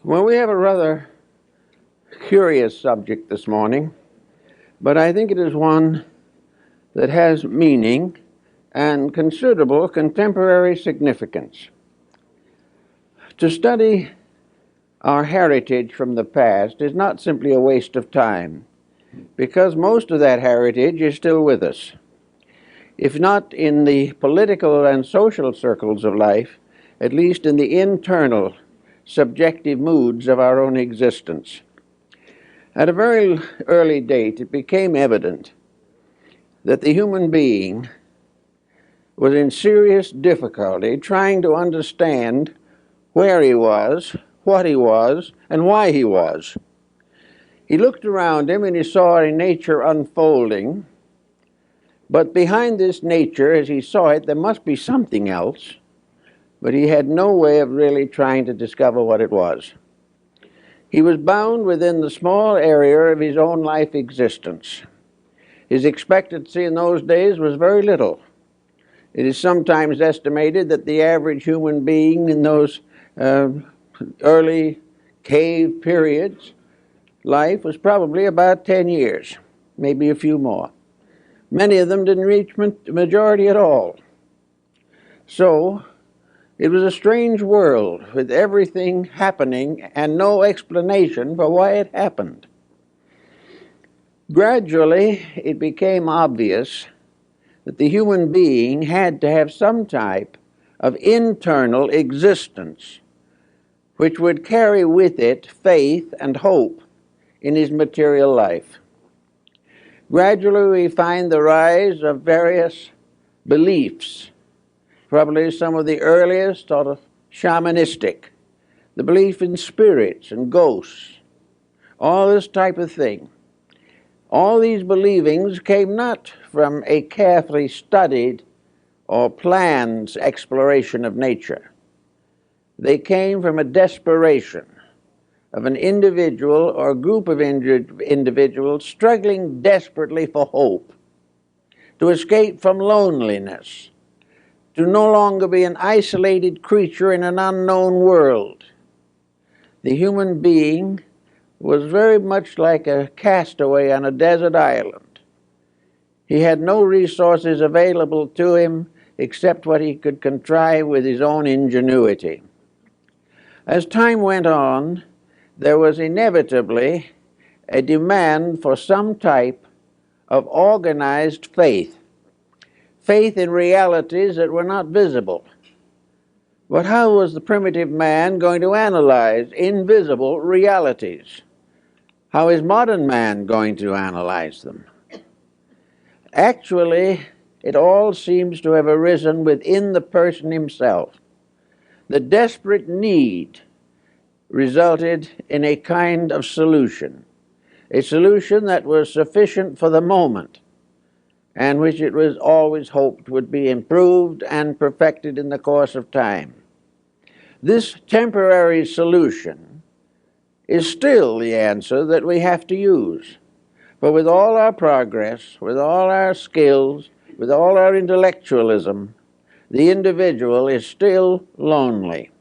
Well, we have a rather curious subject this morning, but I think it is one that has meaning and considerable contemporary significance. To study our heritage from the past is not simply a waste of time, because most of that heritage is still with us. If not in the political and social circles of life, at least in the internal, subjective moods of our own existence. At a very early date, it became evident that the human being was in serious difficulty trying to understand where he was, what he was, and why he was. He looked around him and he saw a nature unfolding, but behind this nature, as he saw it, there must be something else, but he had no way of really trying to discover what it was. He was bound within the small area of his own life existence. His expectancy in those days was very little. It is sometimes estimated that the average human being in those early cave periods, life was probably about 10 years, maybe a few more. Many of them didn't reach majority at all. So it was a strange world with everything happening and no explanation for why it happened. Gradually, it became obvious that the human being had to have some type of internal existence which would carry with it faith and hope in his material life. Gradually, we find the rise of various beliefs, probably some of the earliest sort of shamanistic, the belief in spirits and ghosts, all this type of thing. All these believings came not from a carefully studied or planned exploration of nature. They came from a desperation of an individual or group of individuals struggling desperately for hope, to escape from loneliness, to no longer be an isolated creature in an unknown world. The human being was very much like a castaway on a desert island. He had no resources available to him except what he could contrive with his own ingenuity. As time went on, there was inevitably a demand for some type of organized faith, faith in realities that were not visible. But how was the primitive man going to analyze invisible realities? How is modern man going to analyze them? Actually, it all seems to have arisen within the person himself. The desperate need resulted in a kind of solution, a solution that was sufficient for the moment, and which it was always hoped would be improved and perfected in the course of time. This temporary solution is still the answer that we have to use. But with all our progress, with all our skills, with all our intellectualism, the individual is still lonely.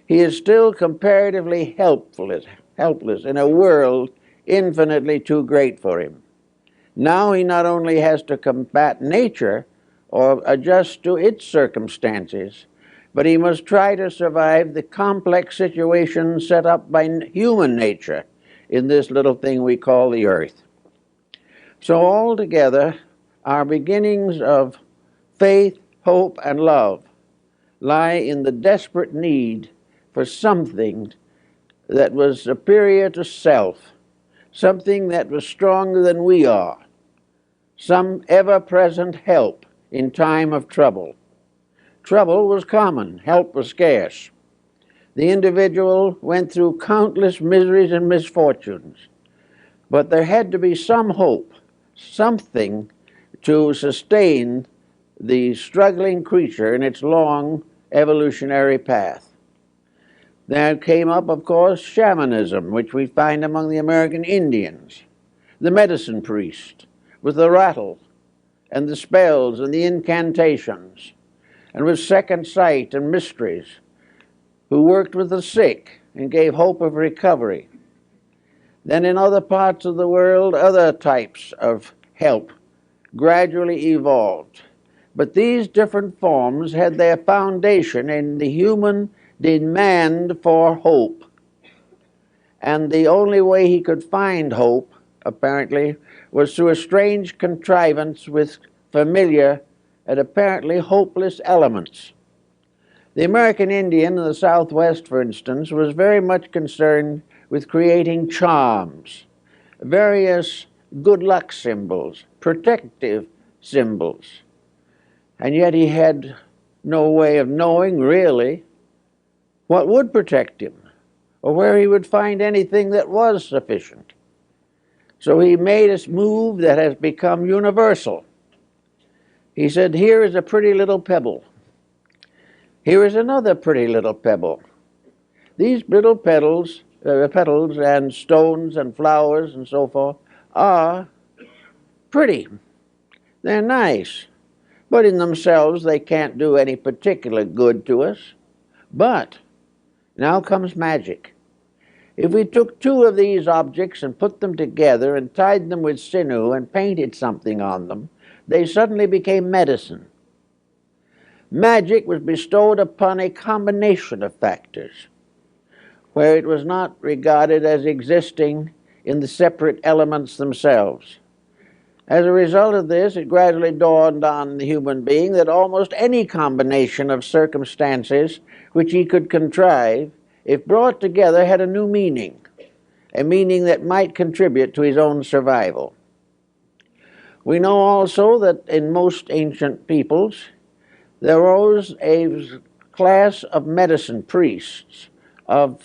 He is still comparatively helpless in a world infinitely too great for him. Now he not only has to combat nature or adjust to its circumstances, but he must try to survive the complex situations set up by human nature in this little thing we call the earth. So altogether, our beginnings of faith, hope, and love lie in the desperate need for something that was superior to self, something that was stronger than we are, some ever-present help in time of trouble. Trouble was common, help was scarce. The individual went through countless miseries and misfortunes, but there had to be some hope, something to sustain the struggling creature in its long evolutionary path. There came up, of course, shamanism, which we find among the American Indians, the medicine priest with the rattle and the spells and the incantations, and with second sight and mysteries. who worked with the sick and gave hope of recovery. Then in other parts of the world, other types of help gradually evolved. But these different forms had their foundation in the human demand for hope. And the only way he could find hope, apparently, was through a strange contrivance with familiar and apparently hopeless elements. The American Indian in the Southwest, for instance, was very much concerned with creating charms, various good luck symbols, protective symbols. And yet he had no way of knowing, really, what would protect him or where he would find anything that was sufficient. So he made a move that has become universal. He said, here is a pretty little pebble. Here is another pretty little pebble. These little petals and stones and flowers and so forth are pretty. They're nice. But in themselves, they can't do any particular good to us. But now comes magic. If we took two of these objects and put them together and tied them with sinew and painted something on them, they suddenly became medicine. Magic was bestowed upon a combination of factors, where it was not regarded as existing in the separate elements themselves. As a result of this, it gradually dawned on the human being that almost any combination of circumstances which he could contrive, if brought together, had a new meaning, a meaning that might contribute to his own survival. We know also that in most ancient peoples, there arose a class of medicine priests, of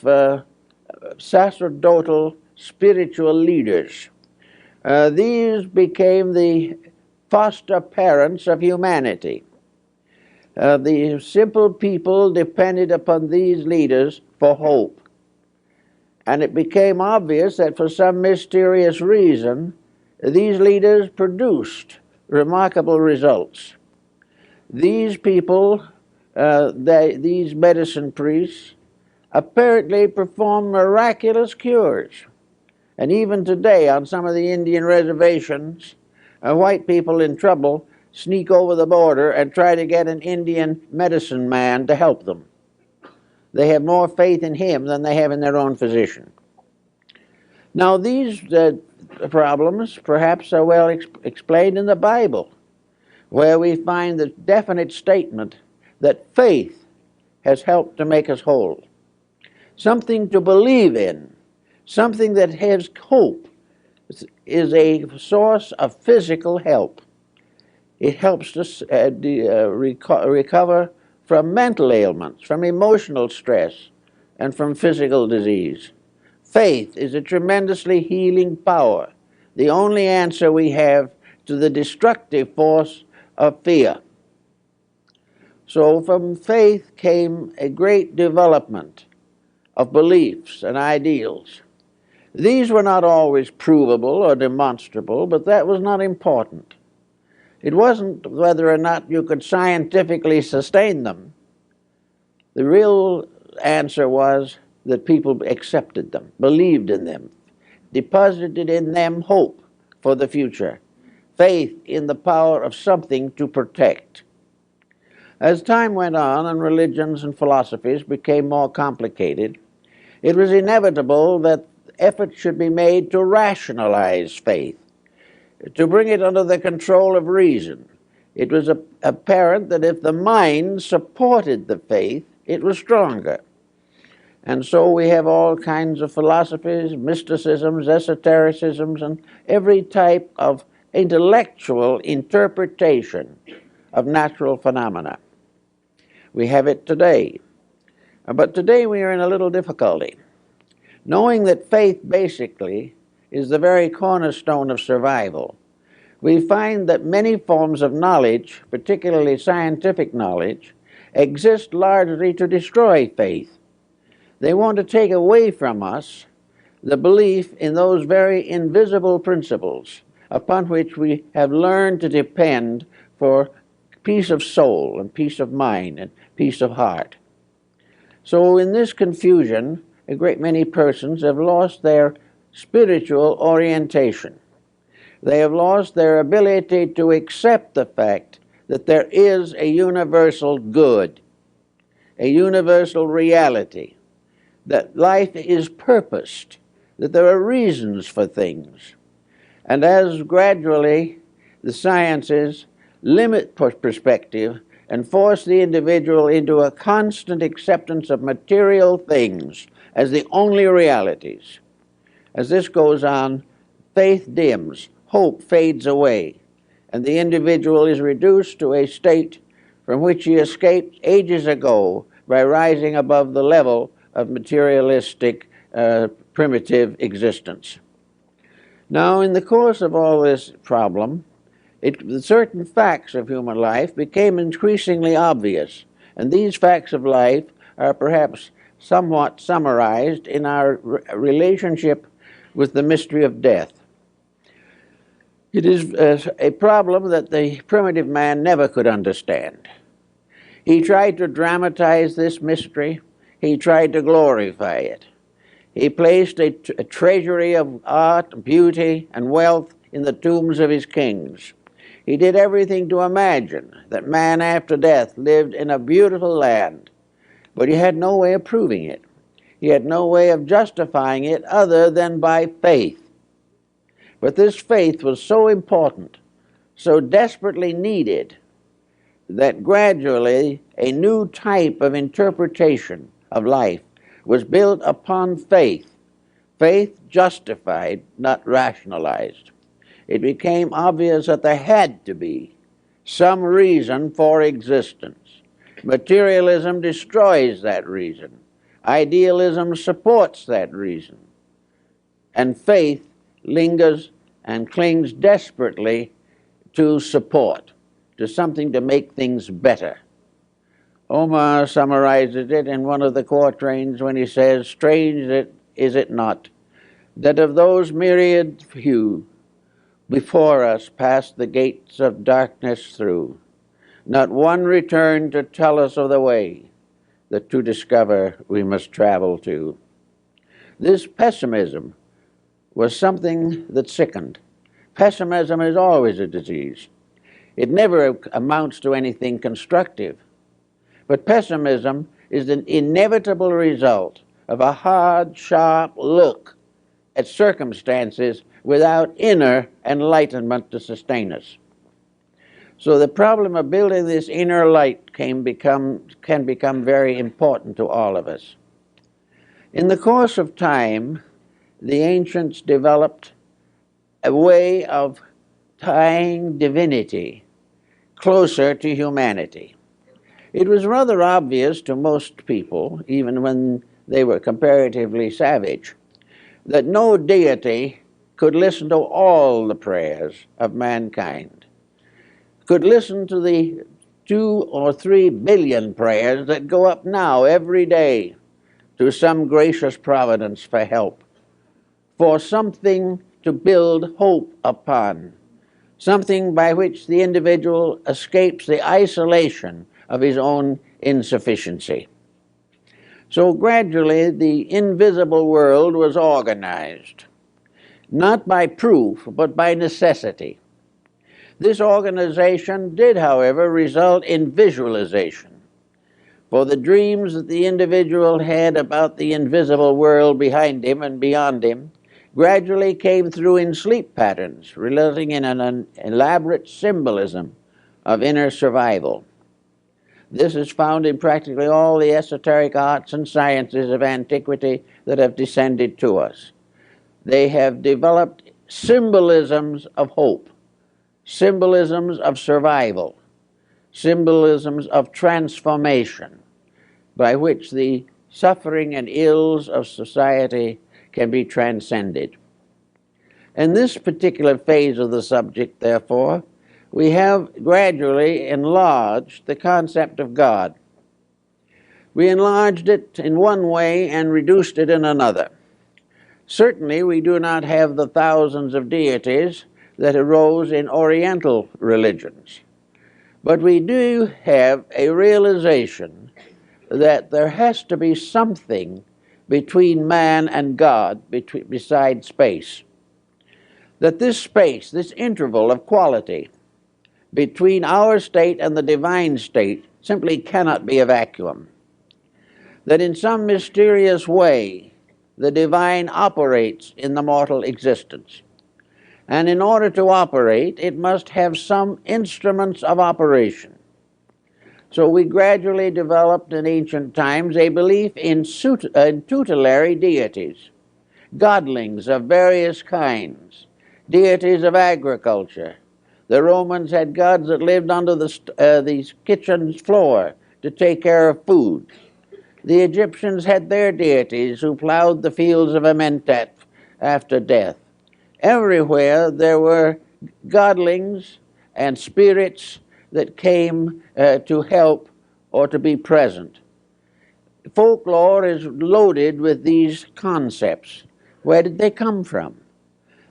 sacerdotal spiritual leaders. These became the foster parents of humanity. The simple people depended upon these leaders for hope. And it became obvious that for some mysterious reason, these leaders produced remarkable results. These people, these medicine priests, apparently performed miraculous cures. And even today, on some of the Indian reservations, white people in trouble sneak over the border and try to get an Indian medicine man to help them. They have more faith in him than they have in their own physician. Now, these problems perhaps are well explained in the Bible, where we find the definite statement that faith has helped to make us whole. Something to believe in, something that has hope, is a source of physical help. It helps us recover from mental ailments, from emotional stress, and from physical disease. Faith is a tremendously healing power, the only answer we have to the destructive force of fear. So from faith came a great development of beliefs and ideals. These were not always provable or demonstrable, but that was not important. It wasn't whether or not you could scientifically sustain them. The real answer was that people accepted them, believed in them, deposited in them hope for the future, faith in the power of something to protect. As time went on and religions and philosophies became more complicated, it was inevitable that efforts should be made to rationalize faith, to bring it under the control of reason. It was apparent that if the mind supported the faith, it was stronger. And so we have all kinds of philosophies, mysticisms, esotericisms, and every type of intellectual interpretation of natural phenomena. We have it today. But today we are in a little difficulty. Knowing that faith basically is the very cornerstone of survival, we find that many forms of knowledge, particularly scientific knowledge, exist largely to destroy faith. They want to take away from us the belief in those very invisible principles upon which we have learned to depend for peace of soul and peace of mind and peace of heart. So in this confusion, a great many persons have lost their spiritual orientation. They have lost their ability to accept the fact that there is a universal good, a universal reality, that life is purposed, that there are reasons for things. And as gradually the sciences limit perspective and force the individual into a constant acceptance of material things as the only realities, as this goes on, faith dims, hope fades away, and the individual is reduced to a state from which he escaped ages ago by rising above the level of materialistic, primitive existence. Now, in the course of all this problem, certain facts of human life became increasingly obvious, and these facts of life are perhaps somewhat summarized in our relationship with the mystery of death. It is a problem that the primitive man never could understand. He tried to dramatize this mystery. He tried to glorify it. He placed a treasury of art, beauty, and wealth in the tombs of his kings. He did everything to imagine that man after death lived in a beautiful land, but he had no way of proving it. He had no way of justifying it other than by faith. But this faith was so important, so desperately needed, that gradually a new type of interpretation of life was built upon faith, faith justified, not rationalized. It became obvious that there had to be some reason for existence. Materialism destroys that reason. Idealism supports that reason. And faith lingers and clings desperately to support, to something to make things better. Omar summarizes it in one of the quatrains when he says, "Strange is it not, that of those myriad few before us passed the gates of darkness through, not one returned to tell us of the way that to discover we must travel to." This pessimism was something that sickened. Pessimism is always a disease. It never amounts to anything constructive. But pessimism is an inevitable result of a hard, sharp look at circumstances without inner enlightenment to sustain us. So the problem of building this inner light can become very important to all of us. In the course of time, the ancients developed a way of tying divinity closer to humanity. It was rather obvious to most people, even when they were comparatively savage, that no deity could listen to all the prayers of mankind, could listen to the 2 or 3 billion prayers that go up now every day to some gracious providence for help, for something to build hope upon, something by which the individual escapes the isolation of his own insufficiency. So gradually the invisible world was organized, not by proof, but by necessity. This organization did, however, result in visualization. For the dreams that the individual had about the invisible world behind him and beyond him gradually came through in sleep patterns, resulting in an elaborate symbolism of inner survival. This is found in practically all the esoteric arts and sciences of antiquity that have descended to us. They have developed symbolisms of hope, symbolisms of survival, symbolisms of transformation, by which the suffering and ills of society can be transcended. In this particular phase of the subject, therefore, we have gradually enlarged the concept of God. We enlarged it in one way and reduced it in another. Certainly, we do not have the thousands of deities that arose in Oriental religions, but we do have a realization that there has to be something between man and God besides space. That this space, this interval of quality between our state and the divine state simply cannot be a vacuum. That in some mysterious way the divine operates in the mortal existence. And in order to operate, it must have some instruments of operation. So we gradually developed in ancient times a belief in tutelary deities, godlings of various kinds, deities of agriculture. The Romans had gods that lived under the kitchen floor to take care of food. The Egyptians had their deities who plowed the fields of Amentet after death. Everywhere there were godlings and spirits that came to help or to be present. Folklore is loaded with these concepts. Where did they come from?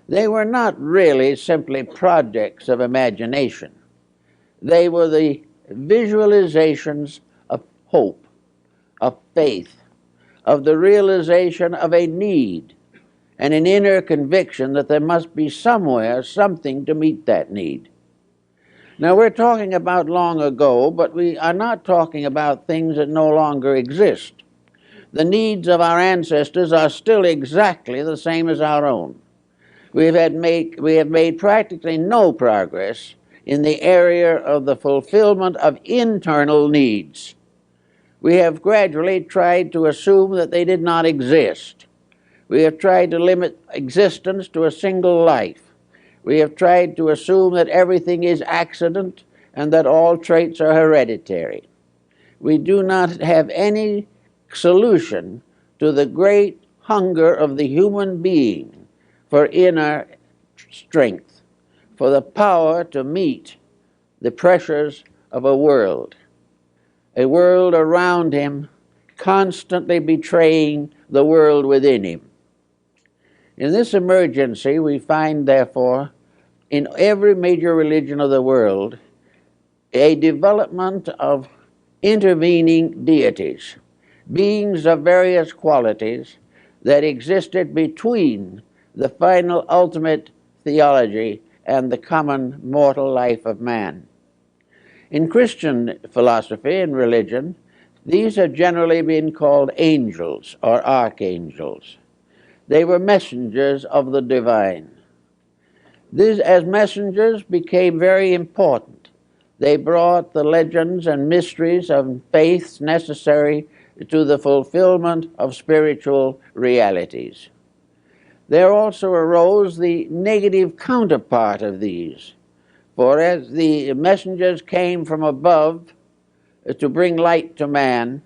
They were not really simply projects of imagination. They were the visualizations of hope, of faith, of the realization of a need, and an inner conviction that there must be somewhere something to meet that need. Now, we're talking about long ago, but we are not talking about things that no longer exist. The needs of our ancestors are still exactly the same as our own. We have made practically no progress in the area of the fulfillment of internal needs. We have gradually tried to assume that they did not exist. We have tried to limit existence to a single life. We have tried to assume that everything is accident and that all traits are hereditary. We do not have any solution to the great hunger of the human being for inner strength, for the power to meet the pressures of a world around him constantly betraying the world within him. In this emergency, we find, therefore, in every major religion of the world, a development of intervening deities, beings of various qualities that existed between the final ultimate theology and the common mortal life of man. In Christian philosophy and religion, these have generally been called angels or archangels. They were messengers of the divine. These, as messengers, became very important. They brought the legends and mysteries of faiths necessary to the fulfillment of spiritual realities. There also arose the negative counterpart of these. For as the messengers came from above to bring light to man,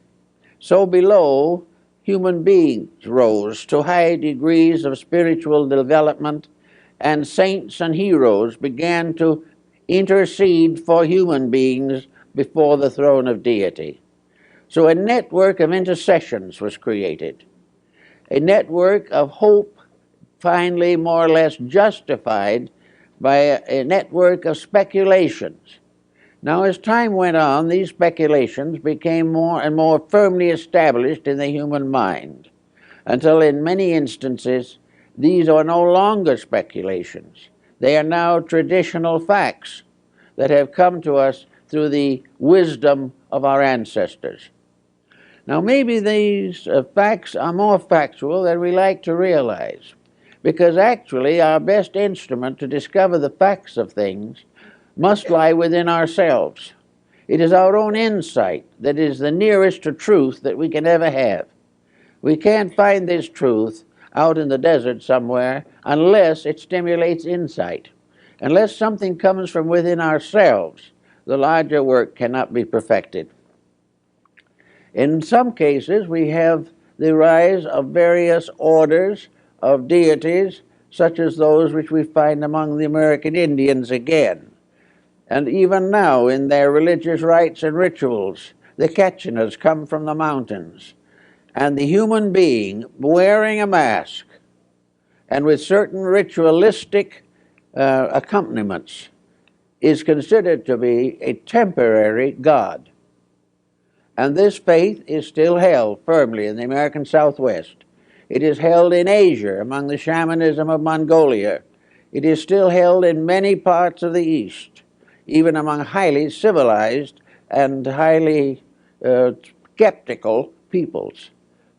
so below human beings rose to high degrees of spiritual development, and saints and heroes began to intercede for human beings before the throne of deity. So a network of intercessions was created, a network of hope finally more or less justified by a network of speculations. Now, as time went on, these speculations became more and more firmly established in the human mind, until in many instances these are no longer speculations. They are now traditional facts that have come to us through the wisdom of our ancestors. Now, maybe these facts are more factual than we like to realize, because actually our best instrument to discover the facts of things must lie within ourselves. It is our own insight that is the nearest to truth that we can ever have. We can't find this truth out in the desert somewhere unless it stimulates insight. Unless something comes from within ourselves, the larger work cannot be perfected. In some cases, we have the rise of various orders of deities, such as those which we find among the American Indians again. And even now, in their religious rites and rituals, the Ketchinas come from the mountains. And the human being wearing a mask and with certain ritualistic accompaniments is considered to be a temporary god. And this faith is still held firmly in the American Southwest. It is held in Asia among the shamanism of Mongolia. It is still held in many parts of the East, even among highly civilized and highly skeptical peoples.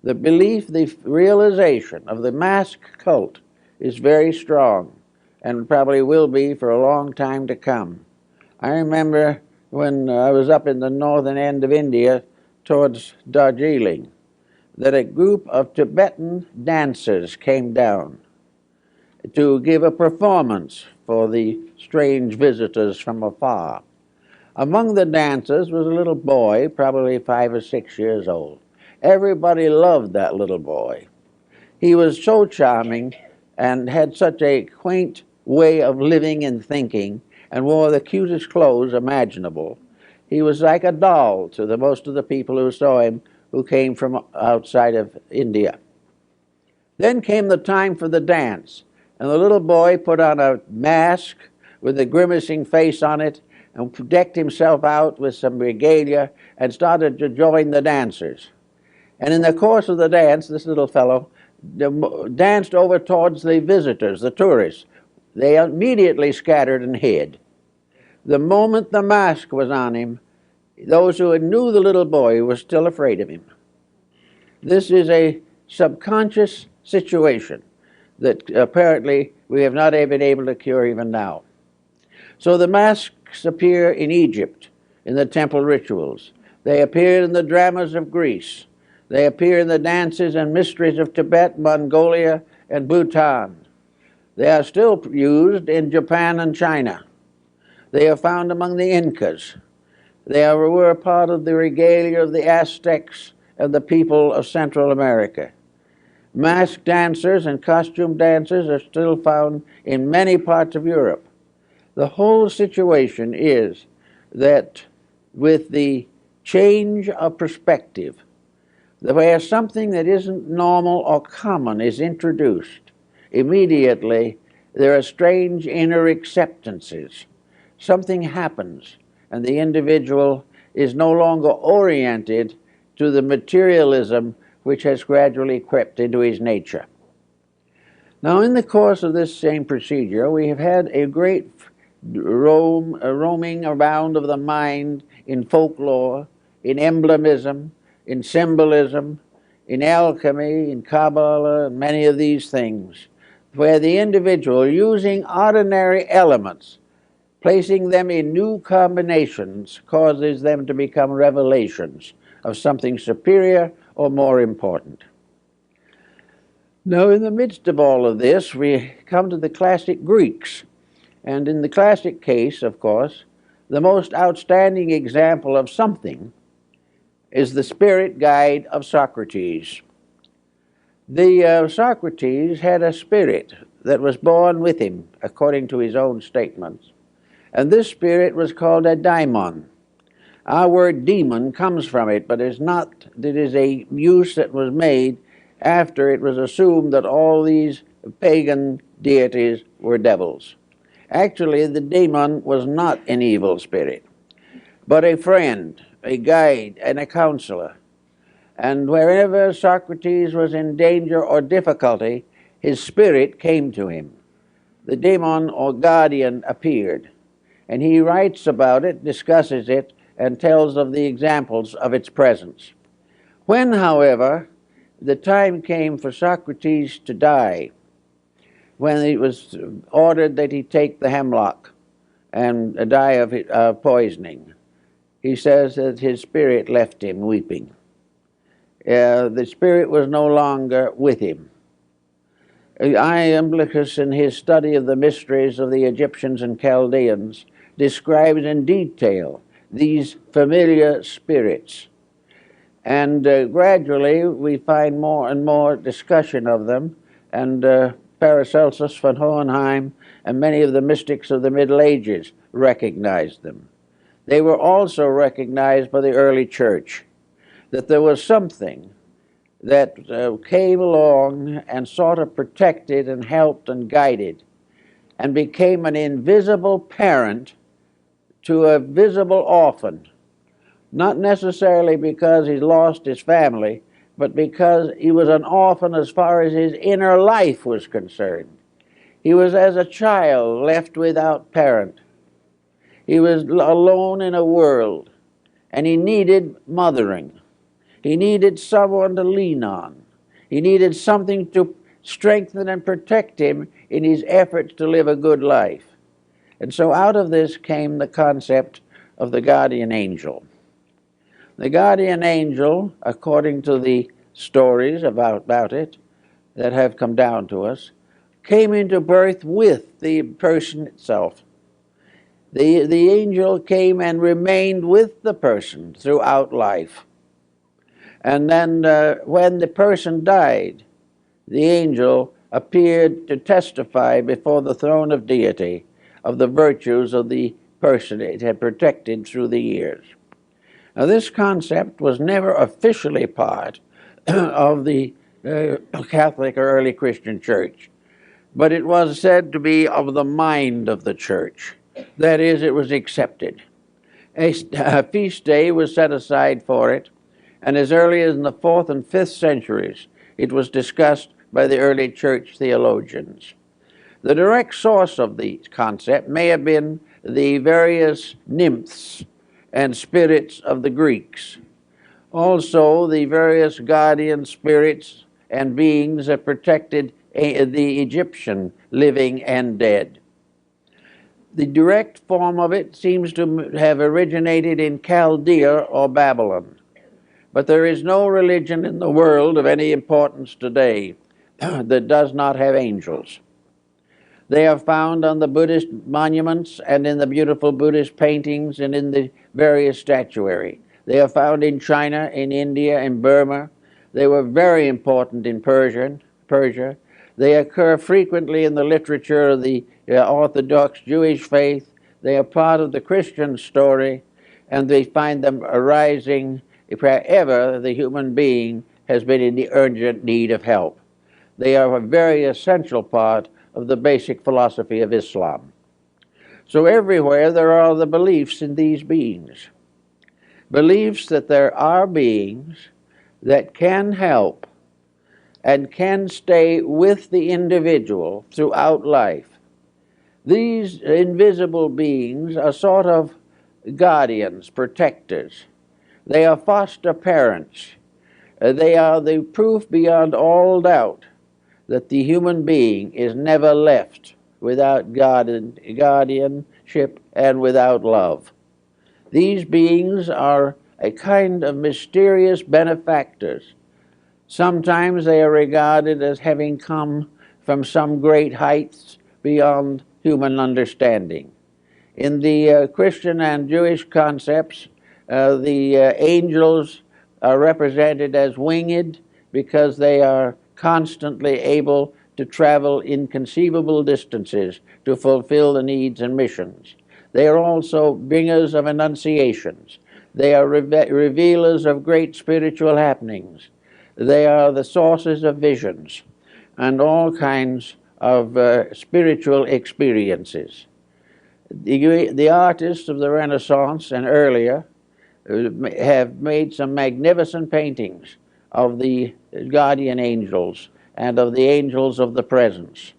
The belief, the realization of the mask cult is very strong and probably will be for a long time to come. I remember when I was up in the northern end of India towards Darjeeling, that a group of Tibetan dancers came down to give a performance for the strange visitors from afar. Among the dancers was a little boy, probably 5 or 6 years old. Everybody loved that little boy. He was so charming and had such a quaint way of living and thinking and wore the cutest clothes imaginable. He was like a doll to most of the people who saw him, who came from outside of India. Then came the time for the dance, and the little boy put on a mask with a grimacing face on it and decked himself out with some regalia and started to join the dancers. And in the course of the dance, this little fellow danced over towards the visitors, the tourists. They immediately scattered and hid. The moment the mask was on him, those who knew the little boy were still afraid of him. This is a subconscious situation that apparently we have not been able to cure even now. So the masks appear in Egypt, in the temple rituals. They appear in the dramas of Greece. They appear in the dances and mysteries of Tibet, Mongolia, and Bhutan. They are still used in Japan and China. They are found among the Incas. They were a part of the regalia of the Aztecs and the people of Central America. Masked dancers and costume dancers are still found in many parts of Europe. The whole situation is that with the change of perspective, where something that isn't normal or common is introduced, immediately there are strange inner acceptances. Something happens, and the individual is no longer oriented to the materialism which has gradually crept into his nature. Now, in the course of this same procedure, we have had a great roaming around of the mind in folklore, in emblemism, in symbolism, in alchemy, in Kabbalah, and many of these things, where the individual, using ordinary elements, placing them in new combinations, causes them to become revelations of something superior or more important. Now, in the midst of all of this, we come to the classic Greeks. And in the classic case, of course, the most outstanding example of something is the spirit guide of Socrates. Socrates had a spirit that was born with him, according to his own statements. And this spirit was called a daimon. Our word demon comes from it, but it is a use that was made after it was assumed that all these pagan deities were devils. Actually, the demon was not an evil spirit, but a friend, a guide, and a counselor. And wherever Socrates was in danger or difficulty, his spirit came to him. The demon or guardian appeared, and he writes about it, discusses it, and tells of the examples of its presence. When, however, the time came for Socrates to die, when it was ordered that he take the hemlock and die of poisoning, he says that his spirit left him weeping. The spirit was no longer with him. Iamblichus, in his study of the mysteries of the Egyptians and Chaldeans, describes in detail these familiar spirits. And gradually we find more and more discussion of them, and Paracelsus, von Hohenheim, and many of the mystics of the Middle Ages recognized them. They were also recognized by the early church, that there was something that came along and sort of protected and helped and guided and became an invisible parent to a visible orphan not necessarily because he lost his family, but because he was an orphan as far as his inner life was concerned. He was as a child left without parent. He was alone in a world, and he needed mothering. He needed someone to lean on. He needed something to strengthen and protect him in his efforts to live a good life. And so out of this came the concept of the guardian angel. The guardian angel, according to the stories about it that have come down to us, came into birth with the person itself. The angel came and remained with the person throughout life. And then when the person died, the angel appeared to testify before the throne of deity of the virtues of the person it had protected through the years. Now, this concept was never officially part of the Catholic or early Christian church, but it was said to be of the mind of the church. That is, it was accepted. A feast day was set aside for it, and as early as in the 4th and 5th centuries, it was discussed by the early church theologians. The direct source of the concept may have been the various nymphs and spirits of the Greeks. Also, the various guardian spirits and beings that protected the Egyptian living and dead. The direct form of it seems to have originated in Chaldea or Babylon. But there is no religion in the world of any importance today that does not have angels. They are found on the Buddhist monuments and in the beautiful Buddhist paintings and in the various statuary. They are found in China, in India, in Burma. They were very important in Persia. They occur frequently in the literature of the Orthodox Jewish faith. They are part of the Christian story, and they find them arising wherever the human being has been in the urgent need of help. They are a very essential part of the basic philosophy of Islam. So everywhere there are the beliefs in these beings. Beliefs that there are beings that can help and can stay with the individual throughout life. These invisible beings are sort of guardians, protectors. They are foster parents. They are the proof beyond all doubt that the human being is never left without guardianship and without love. These beings are a kind of mysterious benefactors. Sometimes they are regarded as having come from some great heights beyond human understanding. In the Christian and Jewish concepts, the angels are represented as winged because they are constantly able to travel inconceivable distances to fulfill the needs and missions. They are also bringers of annunciations. They are revealers of great spiritual happenings. They are the sources of visions and all kinds of spiritual experiences. The artists of the Renaissance and earlier have made some magnificent paintings of the guardian angels and of the angels of the presence.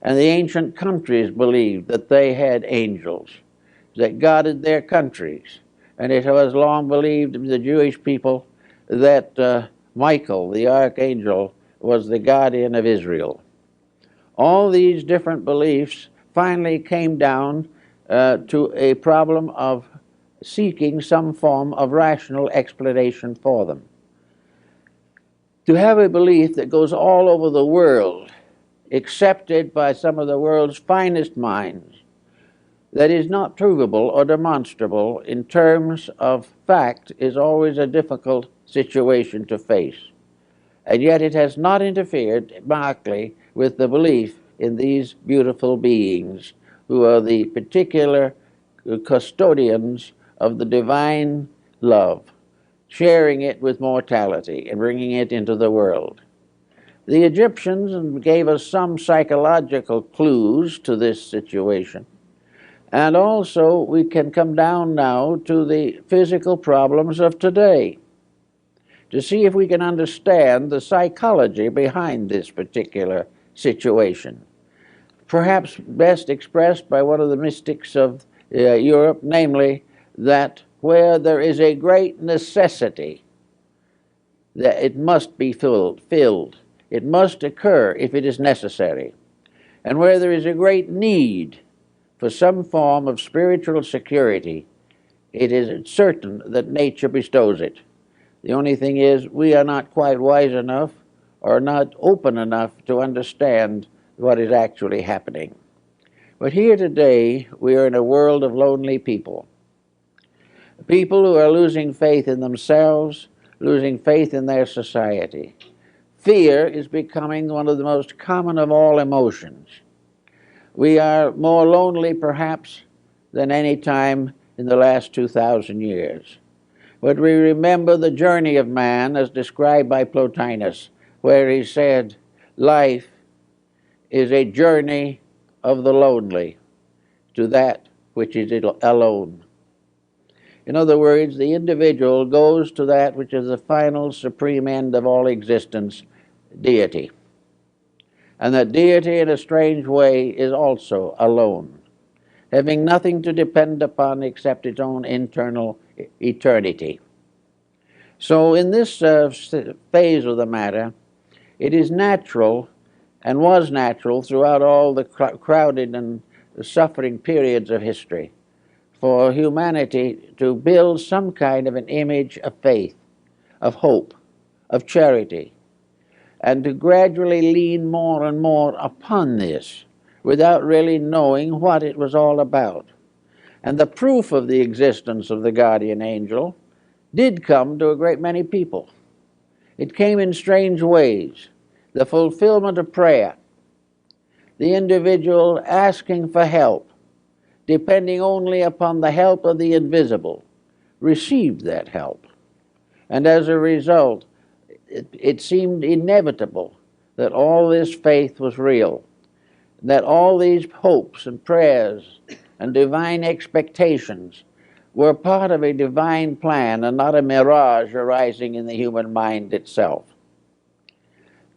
And the ancient countries believed that they had angels that guarded their countries. And it was long believed in the Jewish people that Michael, the archangel, was the guardian of Israel. All these different beliefs finally came down to a problem of seeking some form of rational explanation for them. To have a belief that goes all over the world, accepted by some of the world's finest minds, that is not provable or demonstrable in terms of fact is always a difficult situation to face. And yet it has not interfered markedly with the belief in these beautiful beings who are the particular custodians of the divine love, sharing it with mortality and bringing it into the world. The Egyptians gave us some psychological clues to this situation. And also we can come down now to the physical problems of today to see if we can understand the psychology behind this particular situation. Perhaps best expressed by one of the mystics of Europe, namely that where there is a great necessity, that it must be filled. It must occur if it is necessary. And where there is a great need for some form of spiritual security, it is certain that nature bestows it. The only thing is we are not quite wise enough or not open enough to understand what is actually happening. But here today we are in a world of lonely people. People who are losing faith in themselves, losing faith in their society. Fear is becoming one of the most common of all emotions. We are more lonely perhaps than any time in the last 2,000 years. But we remember the journey of man as described by Plotinus, where he said, life is a journey of the lonely to that which is alone. In other words, the individual goes to that which is the final supreme end of all existence, deity. And that deity in a strange way is also alone, having nothing to depend upon except its own internal eternity. So in this phase of the matter, it is natural and was natural throughout all the crowded and suffering periods of history for humanity to build some kind of an image of faith, of hope, of charity, and to gradually lean more and more upon this without really knowing what it was all about. And the proof of the existence of the guardian angel did come to a great many people. It came in strange ways. The fulfillment of prayer, the individual asking for help, depending only upon the help of the invisible, received that help. And as a result, it seemed inevitable that all this faith was real, that all these hopes and prayers and divine expectations were part of a divine plan and not a mirage arising in the human mind itself.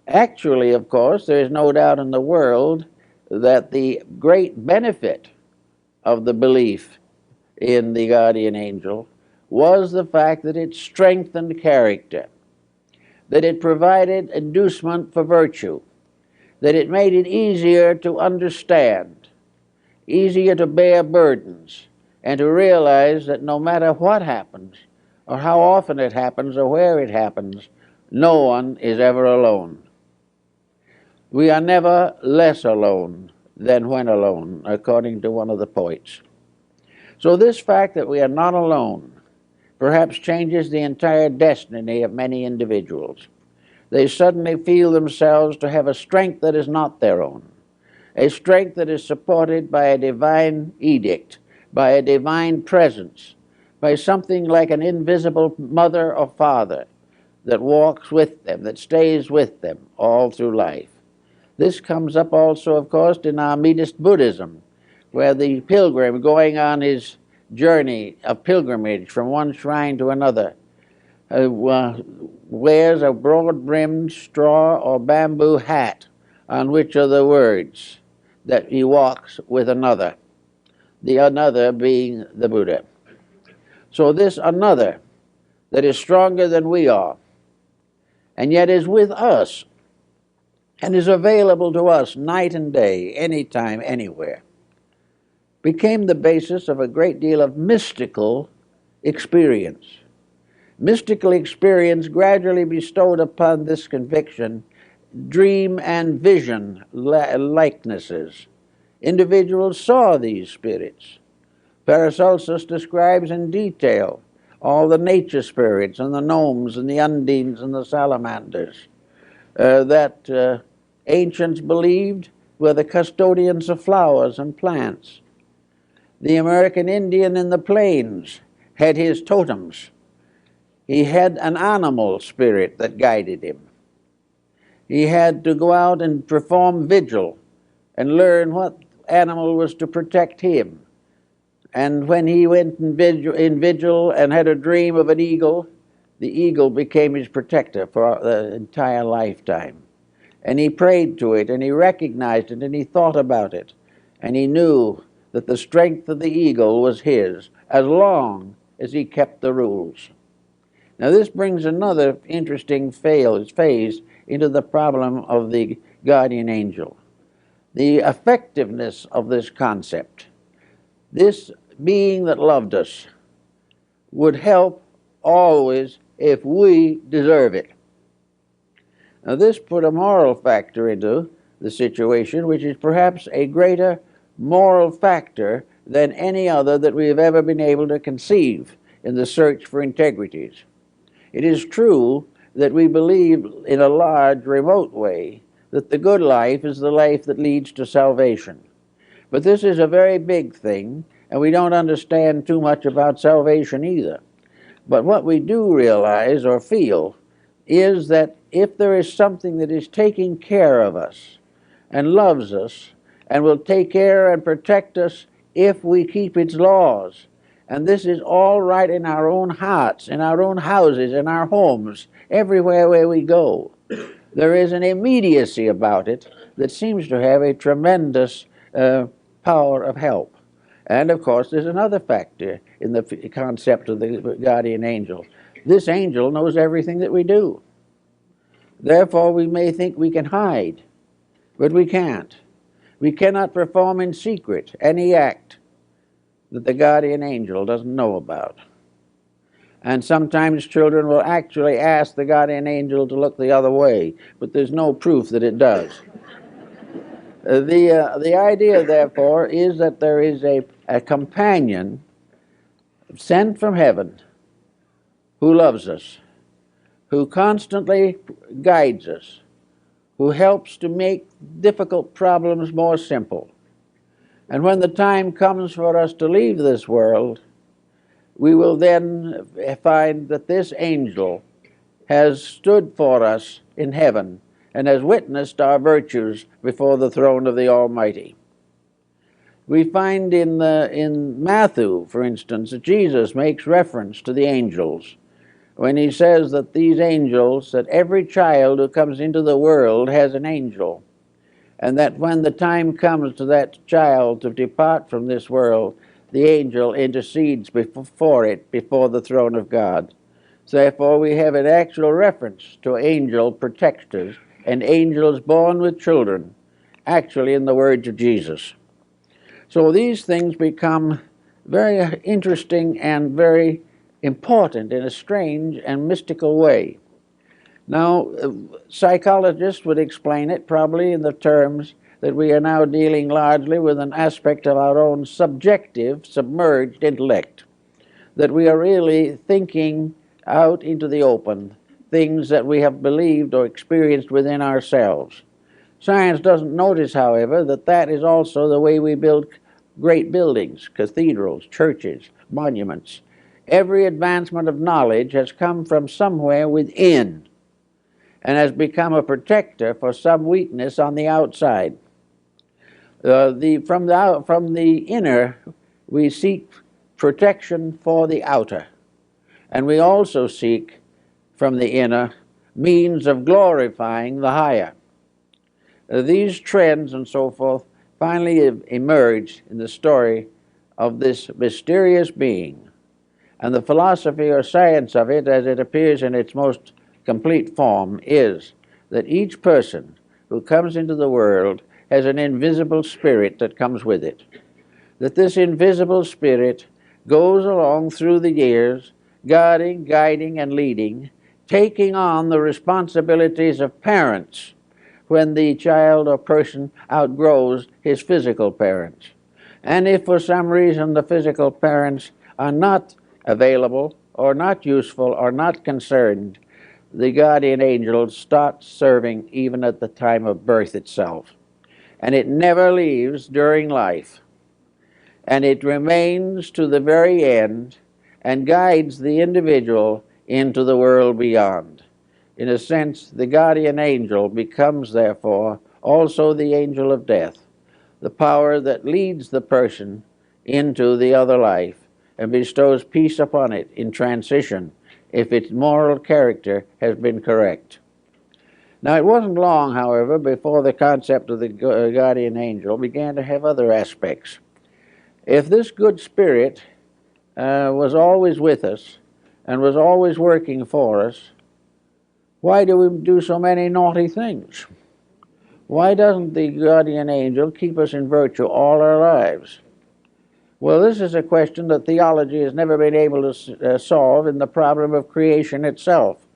Actually, of course, there is no doubt in the world that the great benefit of the belief in the guardian angel was the fact that it strengthened character, that it provided inducement for virtue, that it made it easier to understand, easier to bear burdens, and to realize that no matter what happens, or how often it happens, or where it happens, no one is ever alone. We are never less alone than when alone, according to one of the poets. So this fact that we are not alone perhaps changes the entire destiny of many individuals. They suddenly feel themselves to have a strength that is not their own, a strength that is supported by a divine edict, by a divine presence, by something like an invisible mother or father that walks with them, that stays with them all through life. This comes up also, of course, in our Medist Buddhism, where the pilgrim going on his journey of pilgrimage from one shrine to another wears a broad-brimmed straw or bamboo hat on which are the words that he walks with another, the another being the Buddha. So this another that is stronger than we are, and yet is with us, and is available to us night and day, anytime, anywhere, became the basis of a great deal of mystical experience. Mystical experience gradually bestowed upon this conviction dream and vision likenesses. Individuals saw these spirits. Paracelsus describes in detail all the nature spirits and the gnomes and the undines and the salamanders that ancients believed were the custodians of flowers and plants. The American Indian in the plains had his totems. He had an animal spirit that guided him. He had to go out and perform vigil and learn what animal was to protect him. And when he went in vigil and had a dream of an eagle, the eagle became his protector for the entire lifetime. And he prayed to it, and he recognized it, and he thought about it. And he knew that the strength of the eagle was his, as long as he kept the rules. Now this brings another interesting phase into the problem of the guardian angel. The effectiveness of this concept. This being that loved us would help always if we deserve it. Now this put a moral factor into the situation, which is perhaps a greater moral factor than any other that we have ever been able to conceive in the search for integrities. It is true that we believe in a large, remote way that the good life is the life that leads to salvation. But this is a very big thing, and we don't understand too much about salvation either. But what we do realize or feel is that if there is something that is taking care of us and loves us and will take care and protect us if we keep its laws, and this is all right in our own hearts, in our own houses, in our homes, everywhere where we go, there is an immediacy about it that seems to have a tremendous power of help. And of course, there's another factor in the concept of the guardian angel. This angel knows everything that we do. Therefore, we may think we can hide, but we can't. We cannot perform in secret any act that the guardian angel doesn't know about. And sometimes children will actually ask the guardian angel to look the other way, but there's no proof that it does. The idea, therefore, is that there is a companion sent from heaven who loves us, who constantly guides us, who helps to make difficult problems more simple. And when the time comes for us to leave this world, we will then find that this angel has stood for us in heaven and has witnessed our virtues before the throne of the Almighty. We find in Matthew, for instance, that Jesus makes reference to the angels when he says that these angels, that every child who comes into the world has an angel, and that when the time comes to that child to depart from this world, the angel intercedes before the throne of God. So therefore, we have an actual reference to angel protectors and angels born with children, actually in the words of Jesus. So these things become very interesting and very important in a strange and mystical way. Now, psychologists would explain it probably in the terms that we are now dealing largely with an aspect of our own subjective, submerged intellect, that we are really thinking out into the open things that we have believed or experienced within ourselves. Science doesn't notice, however, that that is also the way we build great buildings, cathedrals, churches, monuments. Every advancement of knowledge has come from somewhere within and has become a protector for some weakness on the outside. From the inner, we seek protection for the outer, and we also seek from the inner means of glorifying the higher. These trends and so forth finally emerged in the story of this mysterious being, and the philosophy or science of it, as it appears in its most complete form, is that each person who comes into the world has an invisible spirit that comes with it. That this invisible spirit goes along through the years, guarding, guiding, and leading, taking on the responsibilities of parents when the child or person outgrows his physical parents. And if for some reason the physical parents are not available or not useful or not concerned, the guardian angel starts serving even at the time of birth itself. And it never leaves during life. And it remains to the very end and guides the individual into the world beyond. In a sense, the guardian angel becomes, therefore, also the angel of death, the power that leads the person into the other life and bestows peace upon it in transition if its moral character has been correct. Now, it wasn't long, however, before the concept of the guardian angel began to have other aspects. If this good spirit was always with us and was always working for us, why do we do so many naughty things? Why doesn't the guardian angel keep us in virtue all our lives? Well, this is a question that theology has never been able to solve in the problem of creation itself.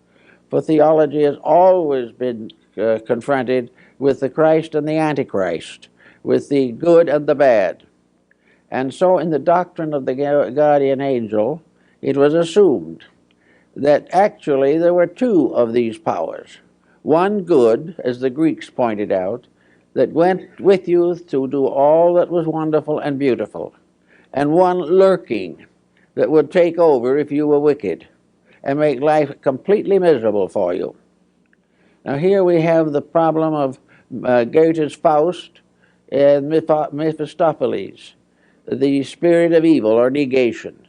For theology has always been confronted with the Christ and the Antichrist, with the good and the bad. And so in the doctrine of the guardian angel, it was assumed that actually there were two of these powers. One good, as the Greeks pointed out, that went with you to do all that was wonderful and beautiful, and one lurking that would take over if you were wicked and make life completely miserable for you. Now here we have the problem of Goethe's Faust and Mephistopheles, the spirit of evil or negation,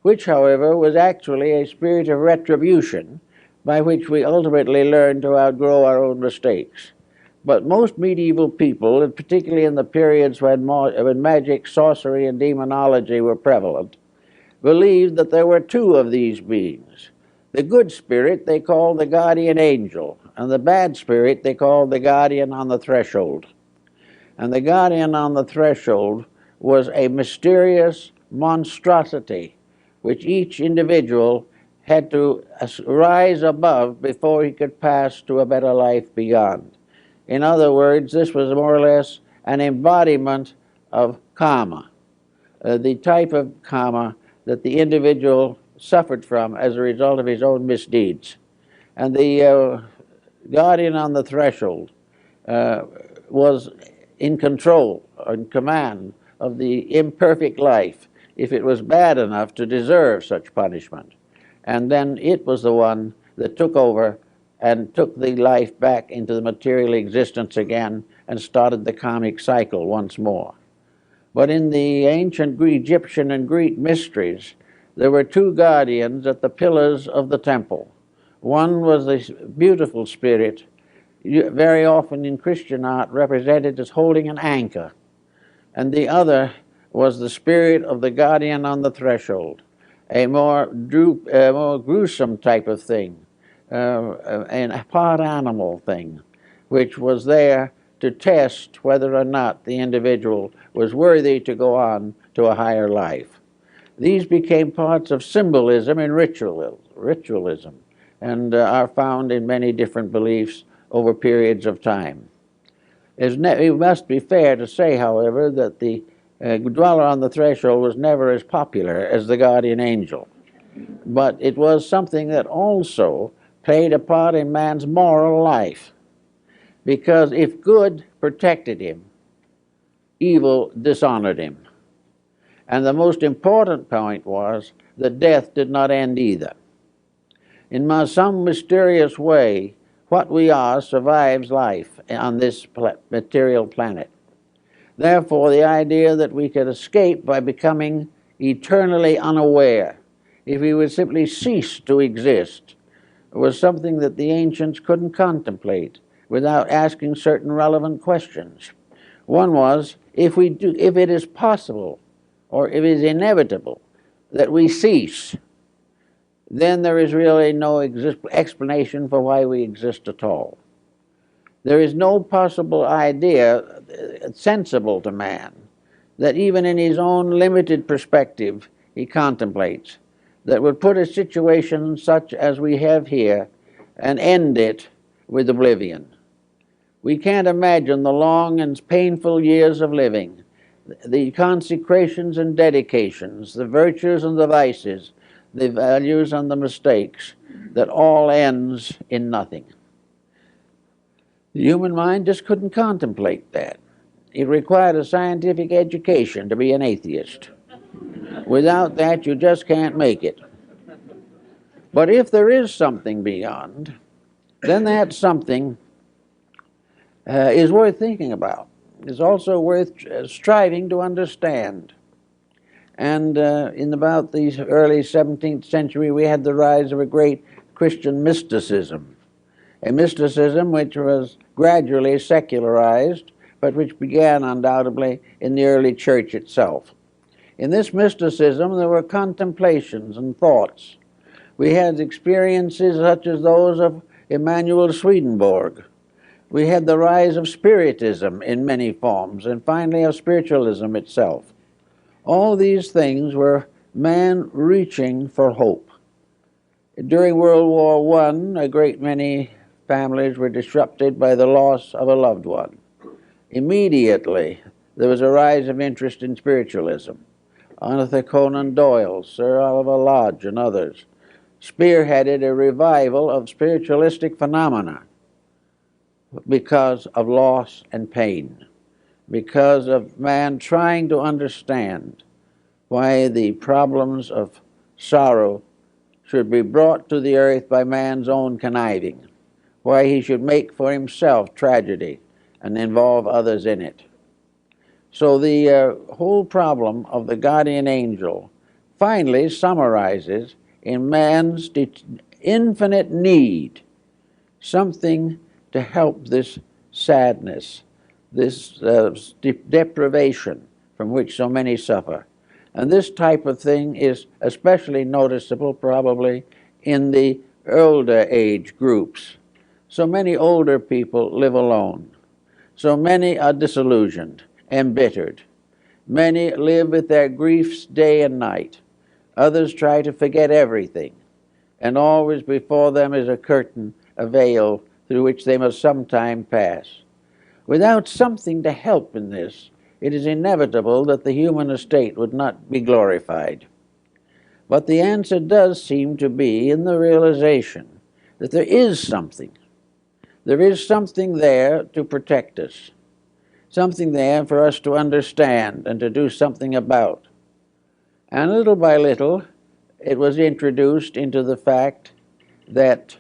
which, however, was actually a spirit of retribution by which we ultimately learn to outgrow our own mistakes. But most medieval people, and particularly in the periods when magic, sorcery, and demonology were prevalent, believed that there were two of these beings. The good spirit they called the guardian angel, and the bad spirit they called the guardian on the threshold. And the guardian on the threshold was a mysterious monstrosity which each individual had to rise above before he could pass to a better life beyond. In other words, this was more or less an embodiment of karma, the type of karma that the individual suffered from as a result of his own misdeeds. And the guardian on the threshold was in control, in command of the imperfect life if it was bad enough to deserve such punishment. And then it was the one that took over and took the life back into the material existence again and started the karmic cycle once more. But in the ancient Egyptian and Greek mysteries, there were two guardians at the pillars of the temple. One was this beautiful spirit, very often in Christian art represented as holding an anchor, and the other was the spirit of the guardian on the threshold, a more gruesome type of thing, a part animal thing, which was there to test whether or not the individual was worthy to go on to a higher life. These became parts of symbolism and ritualism, and are found in many different beliefs over periods of time. It must be fair to say, however, that the dweller on the threshold was never as popular as the guardian angel, but it was something that also played a part in man's moral life, because if good protected him, evil dishonored him. And the most important point was that death did not end either. In some mysterious way, what we are survives life on this material planet. Therefore, the idea that we could escape by becoming eternally unaware, if we would simply cease to exist, was something that the ancients couldn't contemplate without asking certain relevant questions. One was, if it is possible, or if it is inevitable, that we cease, then there is really no explanation for why we exist at all. There is no possible idea sensible to man that even in his own limited perspective he contemplates that would put a situation such as we have here and end it with oblivion. We can't imagine the long and painful years of living, the consecrations and dedications, the virtues and the vices, the values and the mistakes, that all ends in nothing. The human mind just couldn't contemplate that. It required a scientific education to be an atheist. Without that, you just can't make it. But if there is something beyond, then that something is worth thinking about. It's also worth striving to understand. And in about the early 17th century, we had the rise of a great Christian mysticism, a mysticism which was gradually secularized, but which began undoubtedly in the early church itself. In this mysticism, there were contemplations and thoughts. We had experiences such as those of Emanuel Swedenborg. We had the rise of Spiritism in many forms, and finally of spiritualism itself. All these things were man reaching for hope. During World War I, a great many families were disrupted by the loss of a loved one. Immediately, there was a rise of interest in spiritualism. Arthur Conan Doyle, Sir Oliver Lodge, and others spearheaded a revival of spiritualistic phenomena because of loss and pain, because of man trying to understand why the problems of sorrow should be brought to the earth by man's own conniving, why he should make for himself tragedy and involve others in it. So the whole problem of the guardian angel finally summarizes in man's infinite need something to help this sadness, this deprivation from which so many suffer. And this type of thing is especially noticeable probably in the older age groups. So many older people live alone. So many are disillusioned, embittered. Many live with their griefs day and night. Others try to forget everything. And always before them is a curtain, a veil, through which they must sometime pass. Without something to help in this, it is inevitable that the human estate would not be glorified. But the answer does seem to be in the realization that there is something. There is something there to protect us, something there for us to understand and to do something about. And little by little, it was introduced into the fact that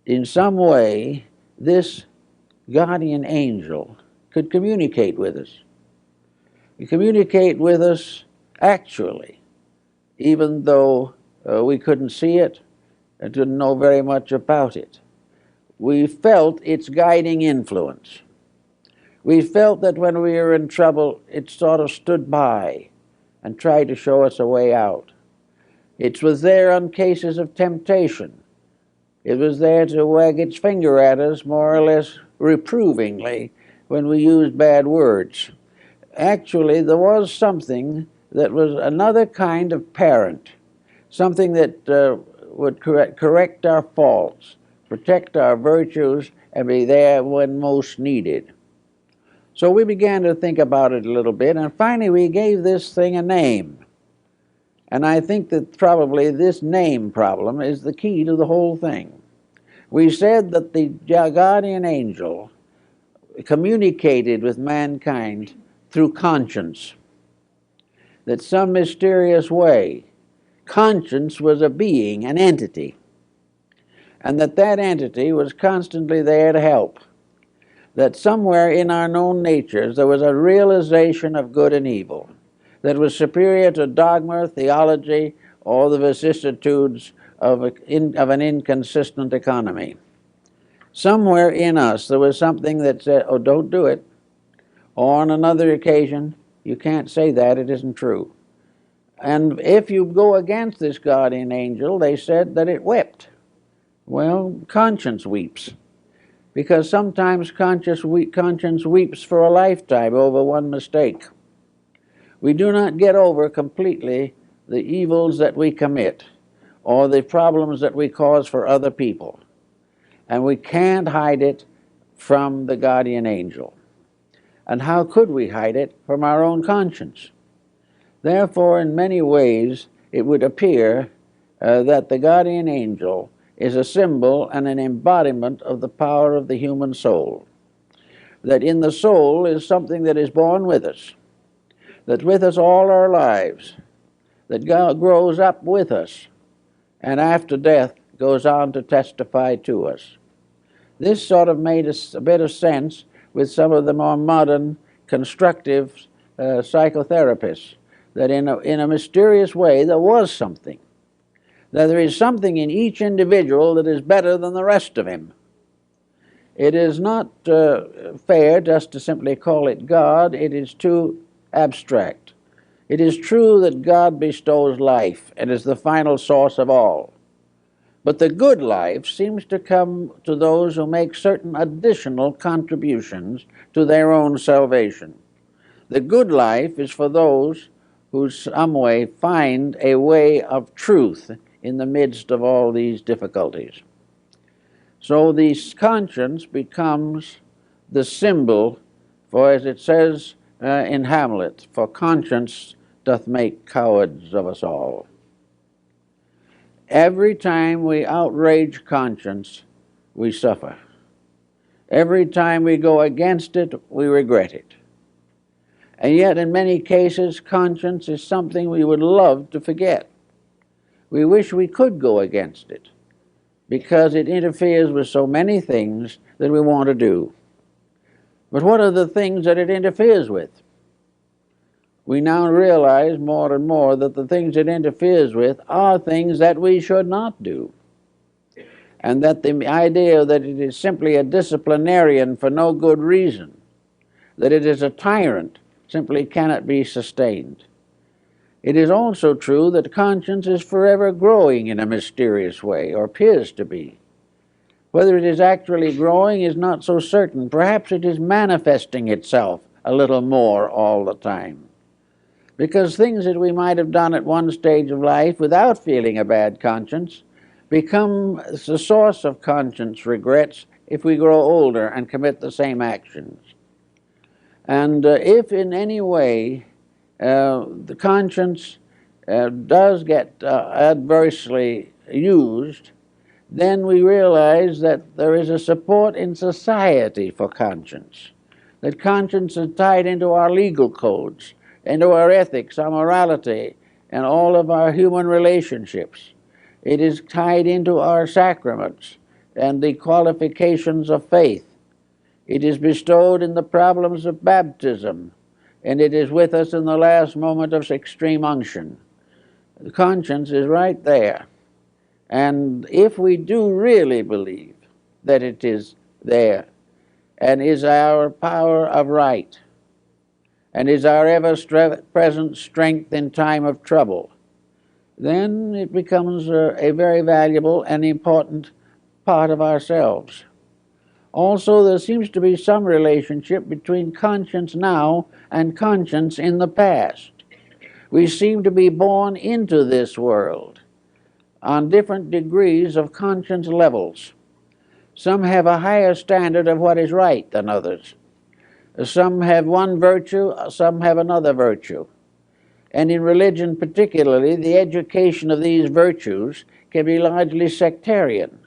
in some way this guardian angel could communicate with us. Communicate with us actually, even though we couldn't see it and didn't know very much about it. We felt its guiding influence. We felt that when we were in trouble, it sort of stood by and tried to show us a way out. It was there on cases of temptation. It was there to wag its finger at us more or less reprovingly when we used bad words. Actually, there was something that was another kind of parent, something that would correct our faults, protect our virtues, and be there when most needed. So we began to think about it a little bit, and finally we gave this thing a name. And I think that probably this name problem is the key to the whole thing. We said that the guardian angel communicated with mankind through conscience, that some mysterious way conscience was a being, an entity, and that entity was constantly there to help, that somewhere in our known natures there was a realization of good and evil that was superior to dogma, theology, or the vicissitudes of an inconsistent economy. Somewhere in us there was something that said, oh, don't do it. Or on another occasion, you can't say that, it isn't true. And if you go against this guardian angel, they said that it wept. Well, conscience weeps, because sometimes conscience weeps for a lifetime over one mistake. We do not get over completely the evils that we commit or the problems that we cause for other people. And we can't hide it from the guardian angel. And how could we hide it from our own conscience? Therefore, in many ways, it would appear that the guardian angel is a symbol and an embodiment of the power of the human soul. That in the soul is something that is born with us, that's with us all our lives, that grows up with us, and after death goes on to testify to us. This sort of made a bit of sense with some of the more modern constructive psychotherapists that in a mysterious way there was something, that there is something in each individual that is better than the rest of him. It is not fair just to simply call it God. It is too abstract. It is true that God bestows life and is the final source of all. But the good life seems to come to those who make certain additional contributions to their own salvation. The good life is for those who some way find a way of truth in the midst of all these difficulties. So the conscience becomes the symbol for, as it says in Hamlet, for conscience doth make cowards of us all. Every time we outrage conscience, we suffer. Every time we go against it, we regret it. And yet, in many cases, conscience is something we would love to forget. We wish we could go against it, because it interferes with so many things that we want to do. But what are the things that it interferes with? We now realize more and more that the things it interferes with are things that we should not do, and that the idea that it is simply a disciplinarian for no good reason, that it is a tyrant, simply cannot be sustained. It is also true that conscience is forever growing in a mysterious way, or appears to be. Whether it is actually growing is not so certain. Perhaps it is manifesting itself a little more all the time. Because things that we might have done at one stage of life without feeling a bad conscience become the source of conscience regrets if we grow older and commit the same actions. And if in any way the conscience does get adversely used, then we realize that there is a support in society for conscience, that conscience is tied into our legal codes, into our ethics, our morality, and all of our human relationships. It is tied into our sacraments and the qualifications of faith. It is bestowed in the problems of baptism, and it is with us in the last moment of extreme unction. The conscience is right there. And if we do really believe that it is there, and is our power of right, and is our ever-present strength in time of trouble, then it becomes a very valuable and important part of ourselves. Also, there seems to be some relationship between conscience now and conscience in the past. We seem to be born into this world on different degrees of conscience levels. Some have a higher standard of what is right than others. Some have one virtue, some have another virtue. And in religion particularly, the education of these virtues can be largely sectarian.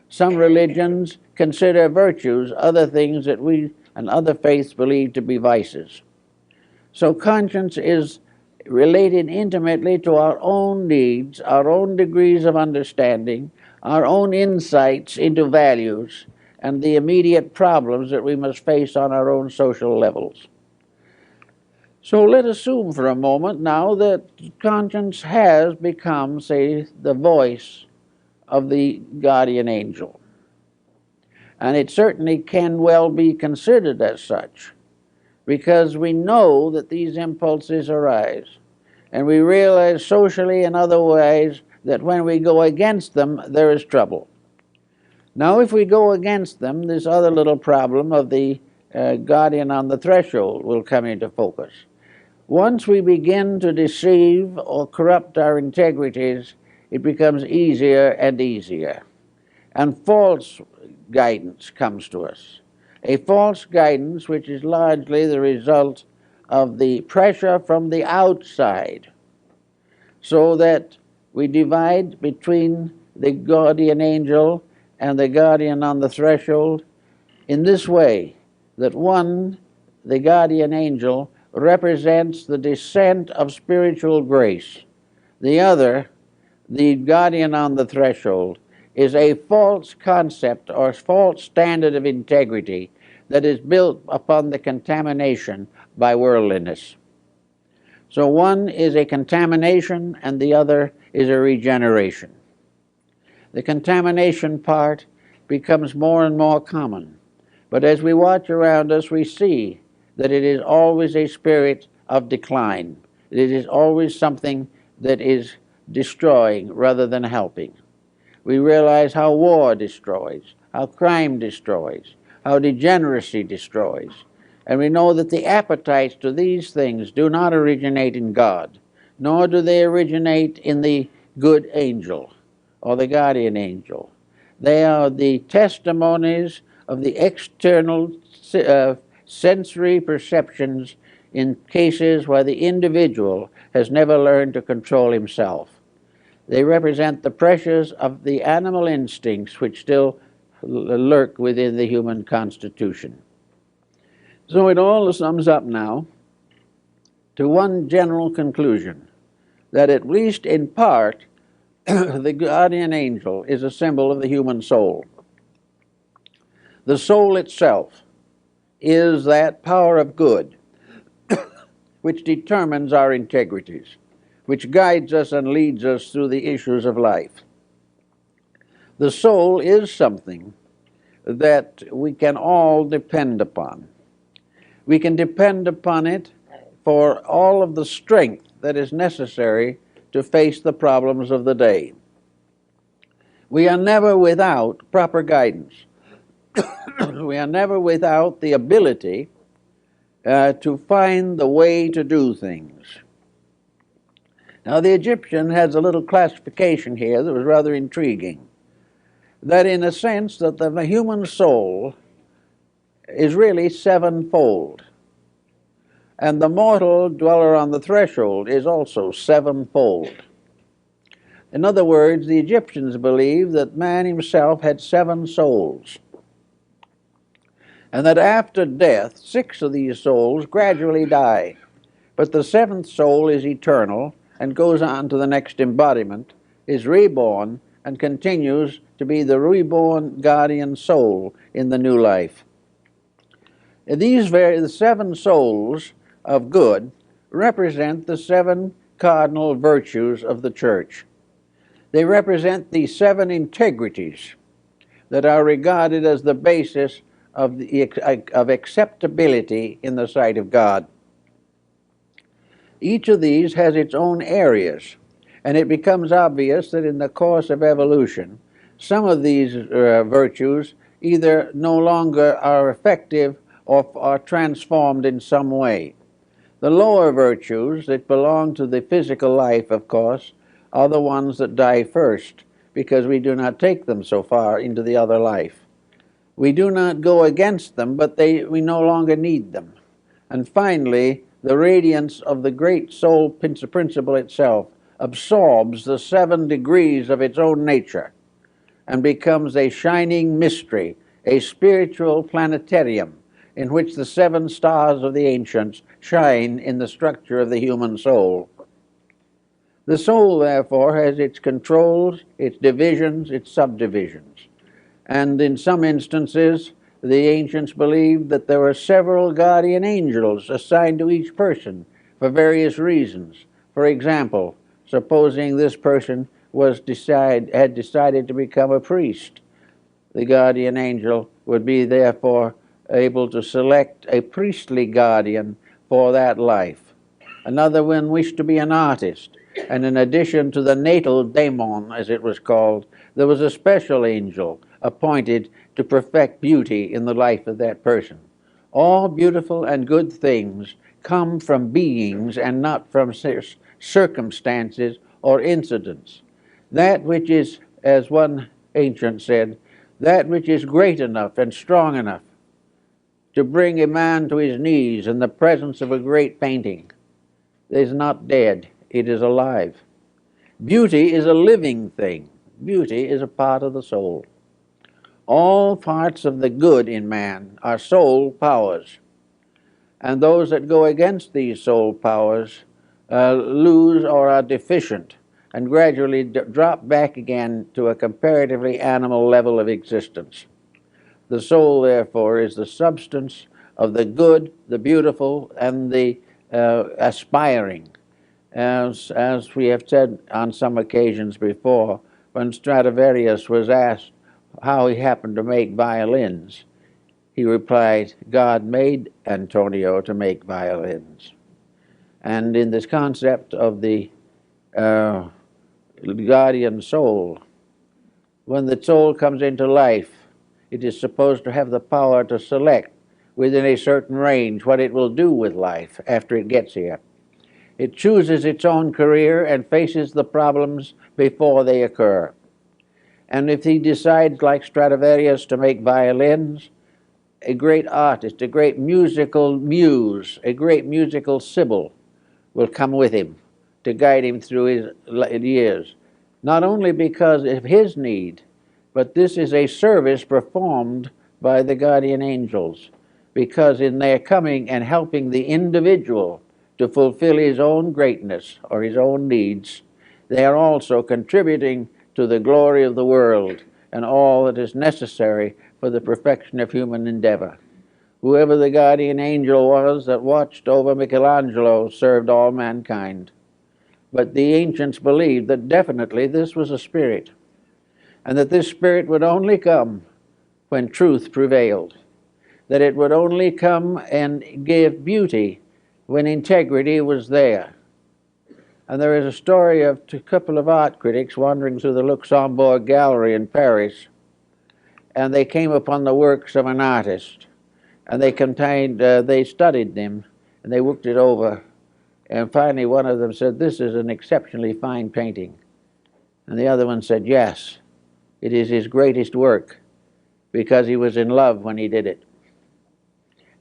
Some religions consider virtues other things that we and other faiths believe to be vices. So conscience is related intimately to our own needs, our own degrees of understanding, our own insights into values, and the immediate problems that we must face on our own social levels. So let us assume for a moment now that conscience has become, say, the voice of the guardian angel. And it certainly can well be considered as such, because we know that these impulses arise, and we realize socially and other ways that when we go against them, there is trouble. Now, if we go against them, this other little problem of the guardian on the threshold will come into focus. Once we begin to deceive or corrupt our integrities, it becomes easier and easier. And false guidance comes to us. A false guidance which is largely the result of the pressure from the outside, so that we divide between the guardian angel and the guardian on the threshold in this way, that one, the guardian angel, represents the descent of spiritual grace. The other, the guardian on the threshold, is a false concept or false standard of integrity that is built upon the contamination by worldliness. So one is a contamination and the other is a regeneration. The contamination part becomes more and more common. But as we watch around us, we see that it is always a spirit of decline. It is always something that is destroying rather than helping. We realize how war destroys, how crime destroys, how degeneracy destroys. And we know that the appetites to these things do not originate in God, nor do they originate in the good angel or the guardian angel. They are the testimonies of the external sensory perceptions in cases where the individual has never learned to control himself. They represent the pressures of the animal instincts which still lurk within the human constitution. So it all sums up now to one general conclusion, that at least in part, the guardian angel is a symbol of the human soul. The soul itself is that power of good which determines our integrities, which guides us and leads us through the issues of life. The soul is something that we can all depend upon. We can depend upon it for all of the strength that is necessary to face the problems of the day. We are never without proper guidance. We are never without the ability to find the way to do things. Now, the Egyptian has a little classification here that was rather intriguing. That in a sense that the human soul is really sevenfold. And the mortal dweller on the threshold is also sevenfold. In other words, the Egyptians believed that man himself had 7 souls. And that after death, 6 of these souls gradually die. But the 7th soul is eternal and goes on to the next embodiment, is reborn, and continues to be the reborn guardian soul in the new life. The 7 souls of good represent the 7 cardinal virtues of the church. They represent the 7 integrities that are regarded as the basis of acceptability in the sight of God. Each of these has its own areas, and it becomes obvious that in the course of evolution, some of these virtues either no longer are effective or are transformed in some way. The lower virtues that belong to the physical life, of course, are the ones that die first, because we do not take them so far into the other life. We do not go against them, but we no longer need them. And finally, the radiance of the great soul principle itself absorbs the 7 degrees of its own nature and becomes a shining mystery, a spiritual planetarium in which the 7 stars of the ancients shine in the structure of the human soul. The soul, therefore, has its controls, its divisions, its subdivisions. And in some instances, the ancients believed that there were several guardian angels assigned to each person for various reasons. For example, supposing this person had decided to become a priest, the guardian angel would be therefore able to select a priestly guardian for that life. Another one wished to be an artist, and in addition to the natal daemon, as it was called, there was a special angel appointed to perfect beauty in the life of that person. All beautiful and good things come from beings and not from circumstances or incidents. That which is, as one ancient said, that which is great enough and strong enough to bring a man to his knees in the presence of a great painting is not dead, it is alive. Beauty is a living thing. Beauty is a part of the soul. All parts of the good in man are soul powers, and those that go against these soul powers lose or are deficient and gradually drop back again to a comparatively animal level of existence. The soul, therefore, is the substance of the good, the beautiful, and the aspiring. As we have said on some occasions before, when Stradivarius was asked how he happened to make violins, he replied, God made Antonio to make violins. And in this concept of the guardian soul, when the soul comes into life, it is supposed to have the power to select within a certain range what it will do with life after it gets here. It chooses its own career and faces the problems before they occur. And if he decides, like Stradivarius, to make violins, a great artist, a great musical muse, a great musical sibyl will come with him to guide him through his years. Not only because of his need, but this is a service performed by the guardian angels, because in their coming and helping the individual to fulfill his own greatness or his own needs, they are also contributing to the glory of the world and all that is necessary for the perfection of human endeavor. Whoever the guardian angel was that watched over Michelangelo served all mankind. But the ancients believed that definitely this was a spirit, and that this spirit would only come when truth prevailed, that it would only come and give beauty when integrity was there. And there is a story of a couple of art critics wandering through the Luxembourg Gallery in Paris, and they came upon the works of an artist, and they studied them, and they looked it over, and finally one of them said, "This is an exceptionally fine painting." And the other one said, "Yes, it is his greatest work, because he was in love when he did it."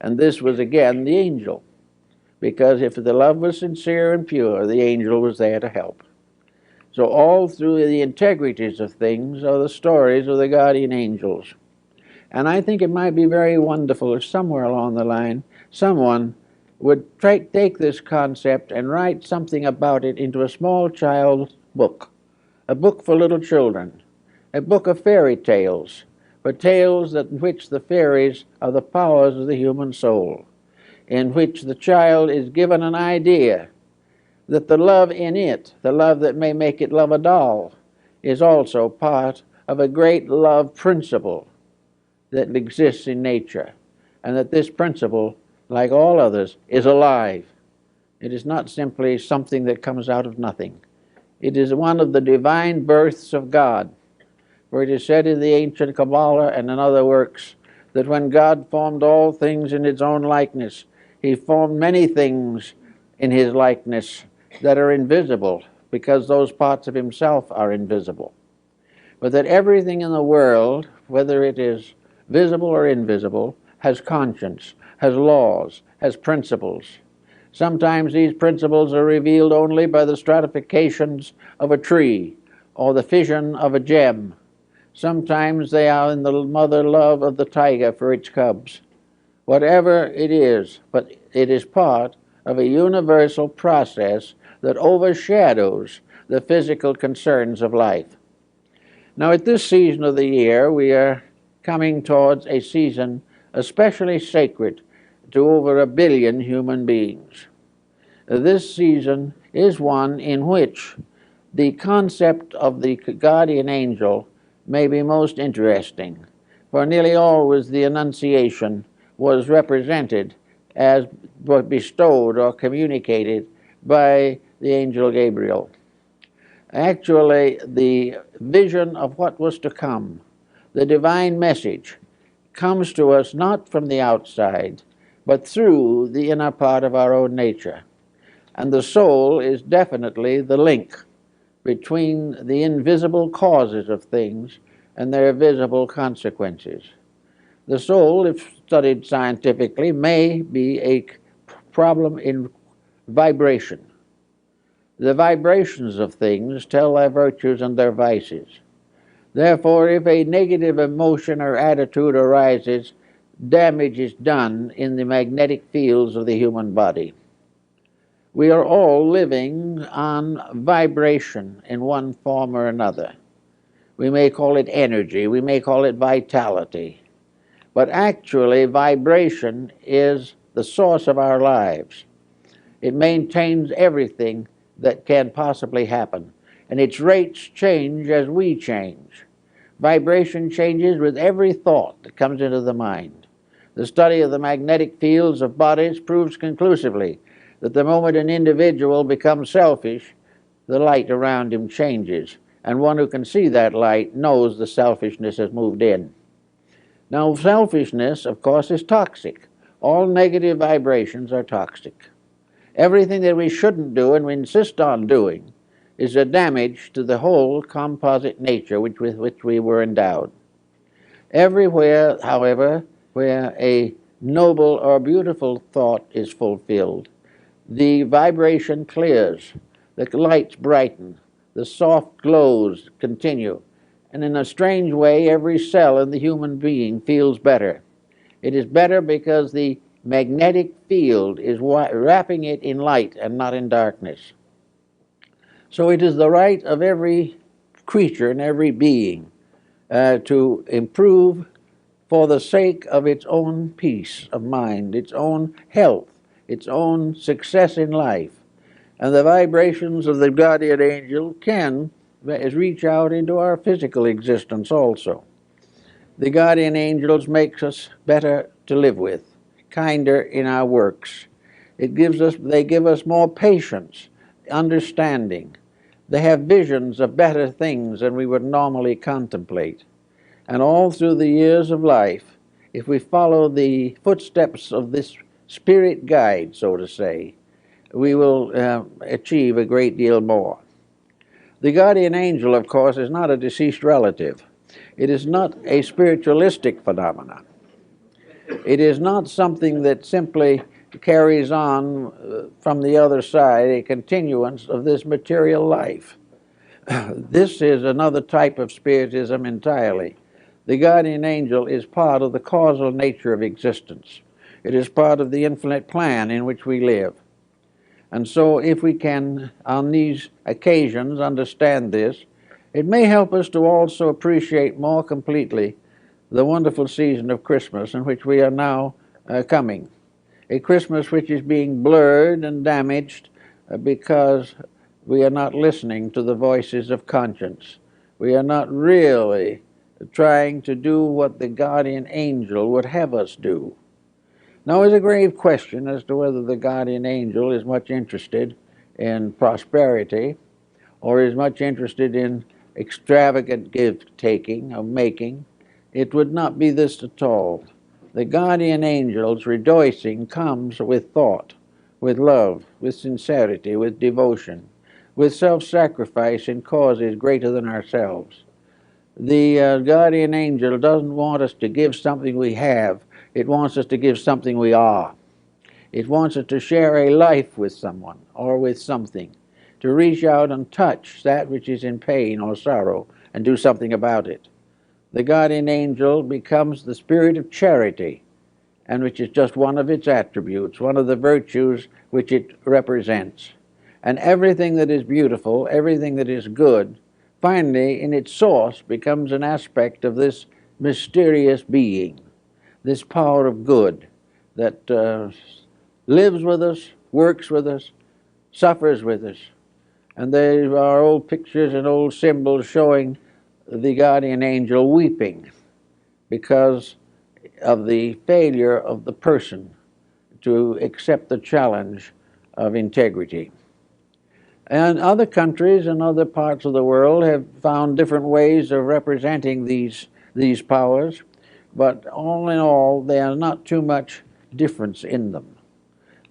And this was again the angel, because if the love was sincere and pure, the angel was there to help. So all through the integrities of things are the stories of the guardian angels. And I think it might be very wonderful if somewhere along the line someone would take this concept and write something about it into a small child's book, a book for little children, a book of fairy tales, but tales in which the fairies are the powers of the human soul, in which the child is given an idea that the love in it, the love that may make it love a doll, is also part of a great love principle that exists in nature, and that this principle, like all others, is alive. It is not simply something that comes out of nothing. It is one of the divine births of God. For it is said in the ancient Kabbalah and in other works that when God formed all things in his own likeness, he formed many things in his likeness that are invisible, because those parts of himself are invisible. But that everything in the world, whether it is visible or invisible, has conscience, has laws, has principles. Sometimes these principles are revealed only by the stratifications of a tree or the fission of a gem. Sometimes they are in the mother love of the tiger for its cubs. Whatever it is, but it is part of a universal process that overshadows the physical concerns of life. Now, at this season of the year, we are coming towards a season especially sacred to over 1 billion human beings. This season is one in which the concept of the guardian angel may be most interesting, for nearly always the Annunciation was represented as bestowed or communicated by the angel Gabriel. Actually, the vision of what was to come, the divine message, comes to us not from the outside, but through the inner part of our own nature. And the soul is definitely the link between the invisible causes of things and their visible consequences. The soul, if studied scientifically, may be a problem in vibration. The vibrations of things tell their virtues and their vices. Therefore, if a negative emotion or attitude arises, damage is done in the magnetic fields of the human body. We are all living on vibration in one form or another. We may call it energy, we may call it vitality, but actually vibration is the source of our lives. It maintains everything that can possibly happen. And its rates change as we change. Vibration changes with every thought that comes into the mind. The study of the magnetic fields of bodies proves conclusively that the moment an individual becomes selfish, the light around him changes, and one who can see that light knows the selfishness has moved in. Now, selfishness, of course, is toxic. All negative vibrations are toxic. Everything that we shouldn't do and we insist on doing is a damage to the whole composite nature with which we were endowed. Everywhere, however, where a noble or beautiful thought is fulfilled, the vibration clears, the lights brighten, the soft glows continue, and in a strange way, every cell in the human being feels better. It is better because the magnetic field is wrapping it in light and not in darkness. So it is the right of every creature and every being to improve for the sake of its own peace of mind, its own health, its own success in life. And the vibrations of the guardian angel can reach out into our physical existence also. The guardian angels makes us better to live with, kinder in our works. They give us more patience, understanding. They have visions of better things than we would normally contemplate. And all through the years of life, if we follow the footsteps of this spirit guide, so to say, we will achieve a great deal more. The guardian angel, of course, is not a deceased relative. It is not a spiritualistic phenomenon. It is not something that simply carries on from the other side, a continuance of this material life. This is another type of spiritism entirely. The guardian angel is part of the causal nature of existence. It is part of the infinite plan in which we live. And so if we can, on these occasions, understand this, it may help us to also appreciate more completely the wonderful season of Christmas in which we are now coming. A Christmas which is being blurred and damaged because we are not listening to the voices of conscience. We are not really trying to do what the guardian angel would have us do. Now, there's a grave question as to whether the guardian angel is much interested in prosperity or is much interested in extravagant gift-taking or making. It would not be this at all. The guardian angel's rejoicing comes with thought, with love, with sincerity, with devotion, with self-sacrifice in causes greater than ourselves. The guardian angel doesn't want us to give something we have. It wants us to give something we are. It wants us to share a life with someone or with something, to reach out and touch that which is in pain or sorrow and do something about it. The guardian angel becomes the spirit of charity, and which is just one of its attributes, one of the virtues which it represents. And everything that is beautiful, everything that is good, finally, in its source, becomes an aspect of this mysterious being, this power of good that lives with us, works with us, suffers with us. And there are old pictures and old symbols showing the guardian angel weeping because of the failure of the person to accept the challenge of integrity. And other countries and other parts of the world have found different ways of representing these powers, but all in all, there are not too much difference in them.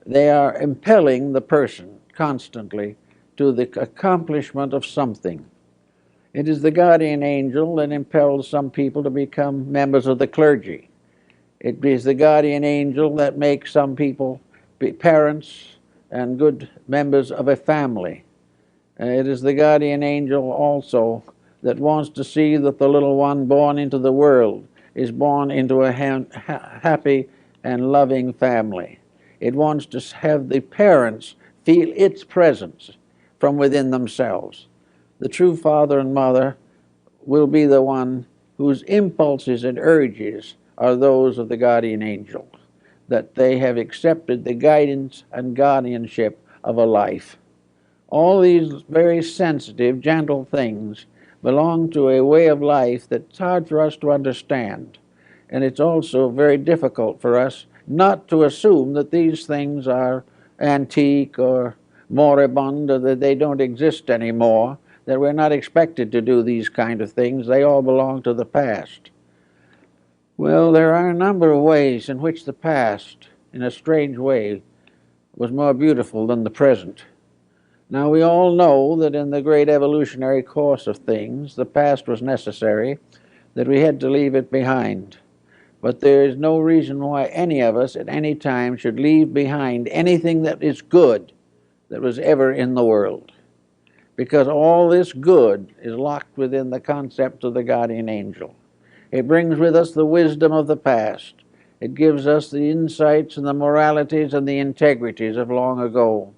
They are impelling the person constantly to the accomplishment of something. It is the guardian angel that impels some people to become members of the clergy. It is the guardian angel that makes some people be parents and good members of a family. It is the guardian angel also that wants to see that the little one born into the world is born into a happy and loving family. It wants to have the parents feel its presence from within themselves. The true father and mother will be the one whose impulses and urges are those of the guardian angel, that they have accepted the guidance and guardianship of a life. All these very sensitive, gentle things belong to a way of life that's hard for us to understand. And it's also very difficult for us not to assume that these things are antique or moribund, or that they don't exist anymore, that we're not expected to do these kind of things. They all belong to the past. Well, there are a number of ways in which the past, in a strange way, was more beautiful than the present. Now, we all know that in the great evolutionary course of things, the past was necessary, that we had to leave it behind. But there is no reason why any of us at any time should leave behind anything that is good that was ever in the world. Because all this good is locked within the concept of the guardian angel. It brings with us the wisdom of the past. It gives us the insights and the moralities and the integrities of long ago.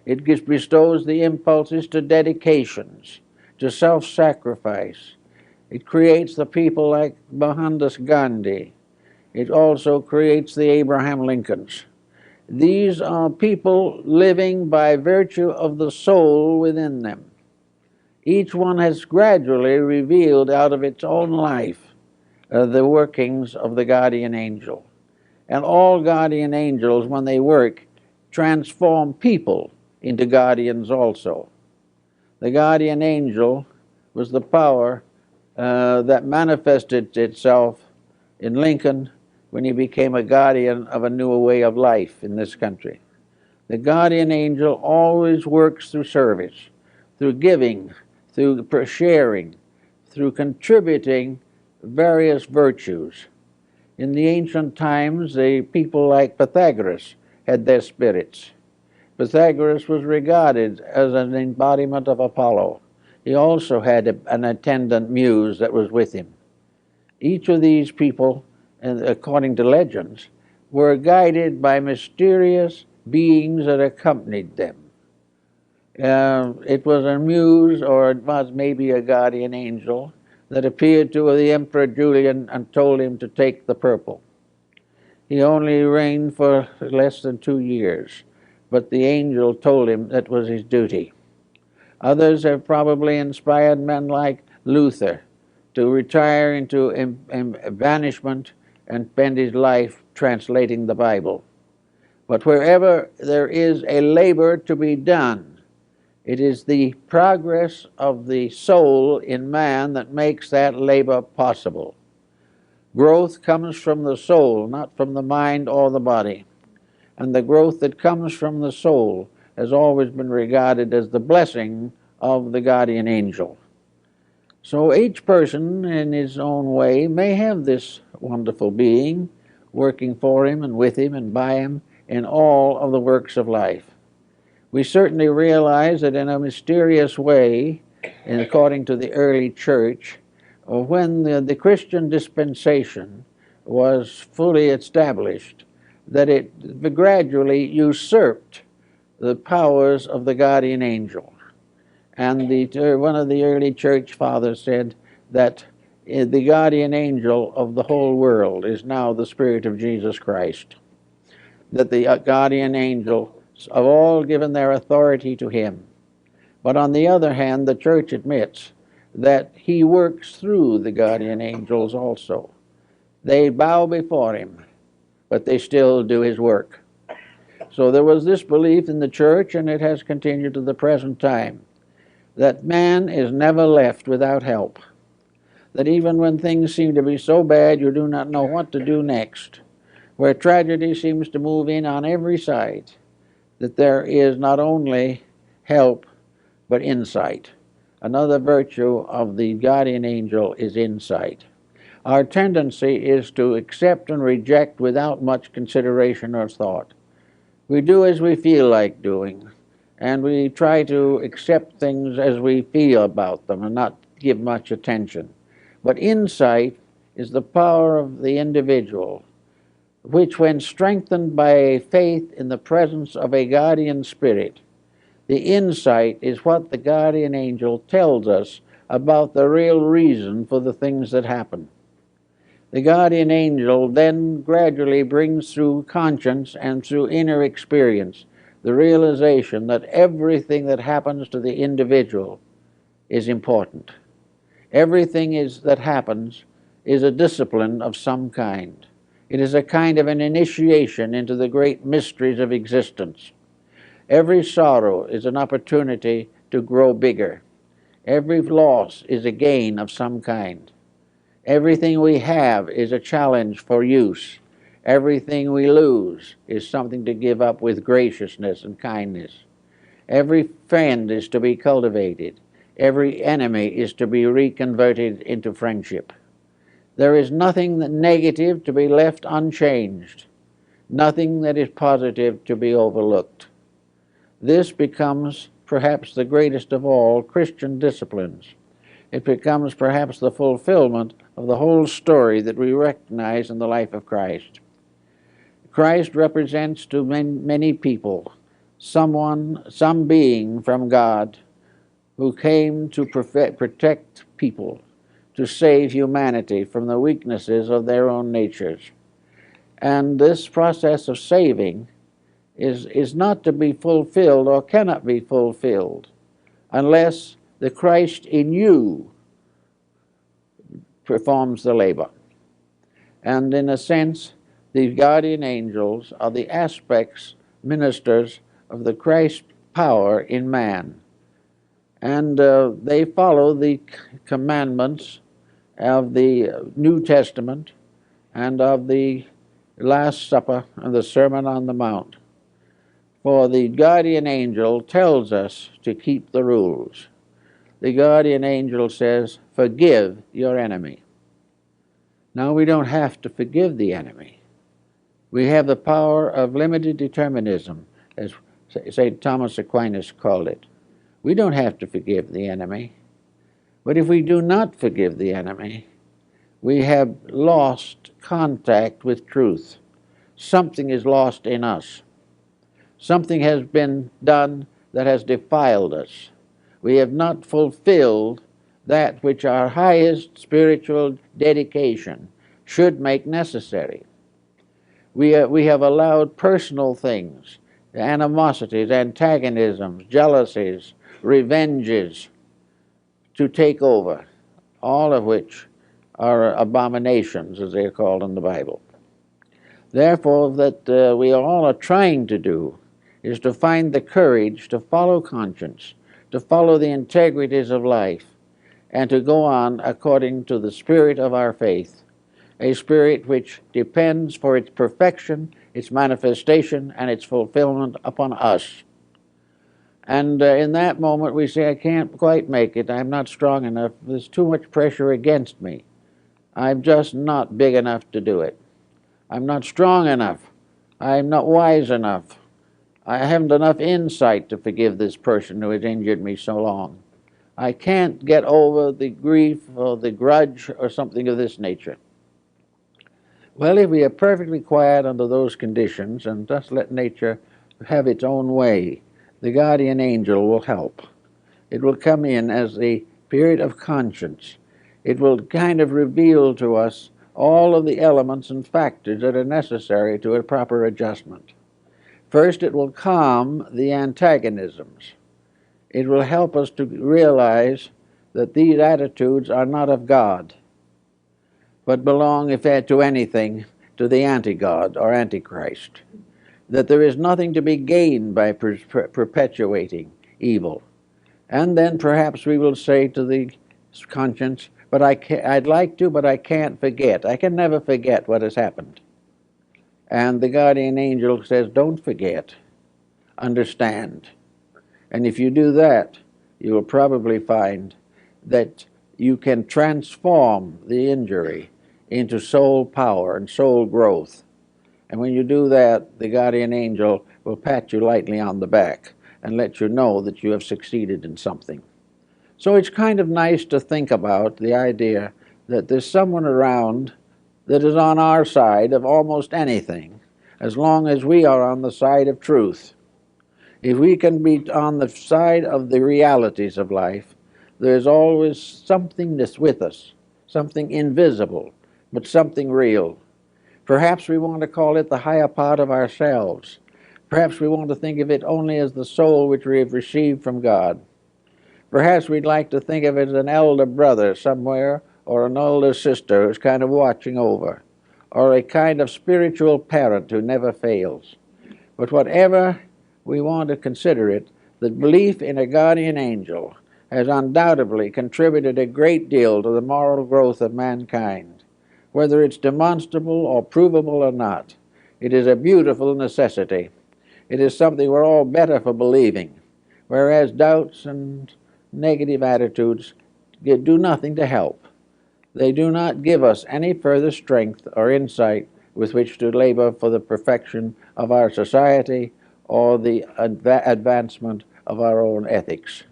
It bestows the impulses to dedications, to self-sacrifice. It creates the people like Mohandas Gandhi. It also creates the Abraham Lincolns. These are people living by virtue of the soul within them. Each one has gradually revealed out of its own life the workings of the guardian angel. And all guardian angels, when they work, transform people into guardians also. The guardian angel was the power that manifested itself in Lincoln when he became a guardian of a new way of life in this country. The guardian angel always works through service, through giving, through sharing, through contributing various virtues. In the ancient times, the people like Pythagoras had their spirits. Pythagoras was regarded as an embodiment of Apollo. He also had an attendant muse that was with him. Each of these people, according to legends, were guided by mysterious beings that accompanied them. It was a muse, or it was maybe a guardian angel, that appeared to the Emperor Julian and told him to take the purple. He only reigned for less than 2 years, but the angel told him that was his duty. Others have probably inspired men like Luther to retire into banishment and spend his life translating the Bible. But wherever there is a labor to be done, it is the progress of the soul in man that makes that labor possible. Growth comes from the soul, not from the mind or the body. And the growth that comes from the soul has always been regarded as the blessing of the guardian angel. So each person in his own way may have this wonderful being working for him and with him and by him in all of the works of life. We certainly realize that in a mysterious way, and according to the early church, when the Christian dispensation was fully established, that it gradually usurped the powers of the guardian angel. And one of the early church fathers said that the guardian angel of the whole world is now the Spirit of Jesus Christ. That the guardian angel have all given their authority to him. But on the other hand, the church admits that he works through the guardian angels also. They bow before him, but they still do his work. So there was this belief in the church, and it has continued to the present time, that man is never left without help. That even when things seem to be so bad you do not know what to do next, where tragedy seems to move in on every side, that there is not only help, but insight. Another virtue of the guardian angel is insight. Our tendency is to accept and reject without much consideration or thought. We do as we feel like doing, and we try to accept things as we feel about them and not give much attention. But insight is the power of the individual, which, when strengthened by a faith in the presence of a guardian spirit, the insight is what the guardian angel tells us about the real reason for the things that happen. The guardian angel then gradually brings through conscience and through inner experience the realization that everything that happens to the individual is important. Everything that happens is a discipline of some kind. It is a kind of an initiation into the great mysteries of existence. Every sorrow is an opportunity to grow bigger. Every loss is a gain of some kind. Everything we have is a challenge for use. Everything we lose is something to give up with graciousness and kindness. Every friend is to be cultivated. Every enemy is to be reconverted into friendship. There is nothing negative to be left unchanged, nothing that is positive to be overlooked. This becomes perhaps the greatest of all Christian disciplines. It becomes perhaps the fulfillment of the whole story that we recognize in the life of Christ. Christ represents to many people some being from God who came to protect people, to save humanity from the weaknesses of their own natures. And this process of saving is not to be fulfilled or cannot be fulfilled unless the Christ in you performs the labor. And in a sense, these guardian angels are the aspects, ministers of the Christ power in man. And they follow the commandments of the New Testament and of the Last Supper and the Sermon on the Mount. For the guardian angel tells us to keep the rules. The guardian angel says, forgive your enemy. Now, we don't have to forgive the enemy. We have the power of limited determinism, as St. Thomas Aquinas called it. We don't have to forgive the enemy. But if we do not forgive the enemy, we have lost contact with truth. Something is lost in us. Something has been done that has defiled us. We have not fulfilled that which our highest spiritual dedication should make necessary. We have allowed personal things, animosities, antagonisms, jealousies, revenges to take over, all of which are abominations, as they're called in the Bible. Therefore, that we all are trying to do is to find the courage to follow conscience, to follow the integrities of life, and to go on according to the spirit of our faith, a spirit which depends for its perfection, its manifestation, and its fulfillment upon us. And in that moment we say, I can't quite make it, I'm not strong enough, there's too much pressure against me. I'm just not big enough to do it. I'm not strong enough. I'm not wise enough. I haven't enough insight to forgive this person who has injured me so long. I can't get over the grief or the grudge or something of this nature. Well, if we are perfectly quiet under those conditions and just let nature have its own way, the guardian angel will help. It will come in as the spirit of conscience. It will kind of reveal to us all of the elements and factors that are necessary to a proper adjustment. First, it will calm the antagonisms. It will help us to realize that these attitudes are not of God, but belong, if to anything, to the anti-God or antichrist. That there is nothing to be gained by perpetuating evil. And then perhaps we will say to the conscience, but I'd like to, but I can't forget. I can never forget what has happened. And the guardian angel says, don't forget, understand. And if you do that, you will probably find that you can transform the injury into soul power and soul growth. And when you do that, the guardian angel will pat you lightly on the back and let you know that you have succeeded in something. So it's kind of nice to think about the idea that there's someone around that is on our side of almost anything, as long as we are on the side of truth. If we can be on the side of the realities of life, there's always something that's with us, something invisible, but something real. Perhaps we want to call it the higher part of ourselves. Perhaps we want to think of it only as the soul which we have received from God. Perhaps we'd like to think of it as an elder brother somewhere, or an older sister who's kind of watching over, or a kind of spiritual parent who never fails. But whatever we want to consider it, the belief in a guardian angel has undoubtedly contributed a great deal to the moral growth of mankind. Whether it's demonstrable or provable or not, it is a beautiful necessity. It is something we're all better for believing, whereas doubts and negative attitudes do nothing to help. They do not give us any further strength or insight with which to labor for the perfection of our society or the advancement of our own ethics.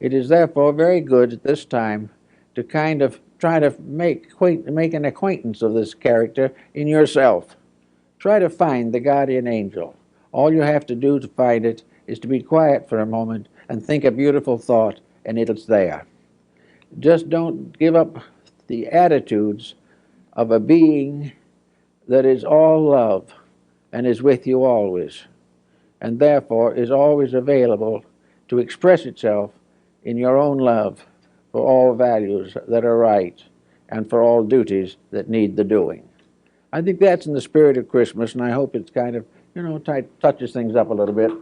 It is therefore very good at this time to kind of try to make an acquaintance of this character in yourself. Try to find the guardian angel. All you have to do to find it is to be quiet for a moment and think a beautiful thought, and it's there. Just don't give up the attitudes of a being that is all love and is with you always, and therefore is always available to express itself in your own love for all values that are right and for all duties that need the doing. I think that's in the spirit of Christmas, and I hope it's kind of, touches things up a little bit.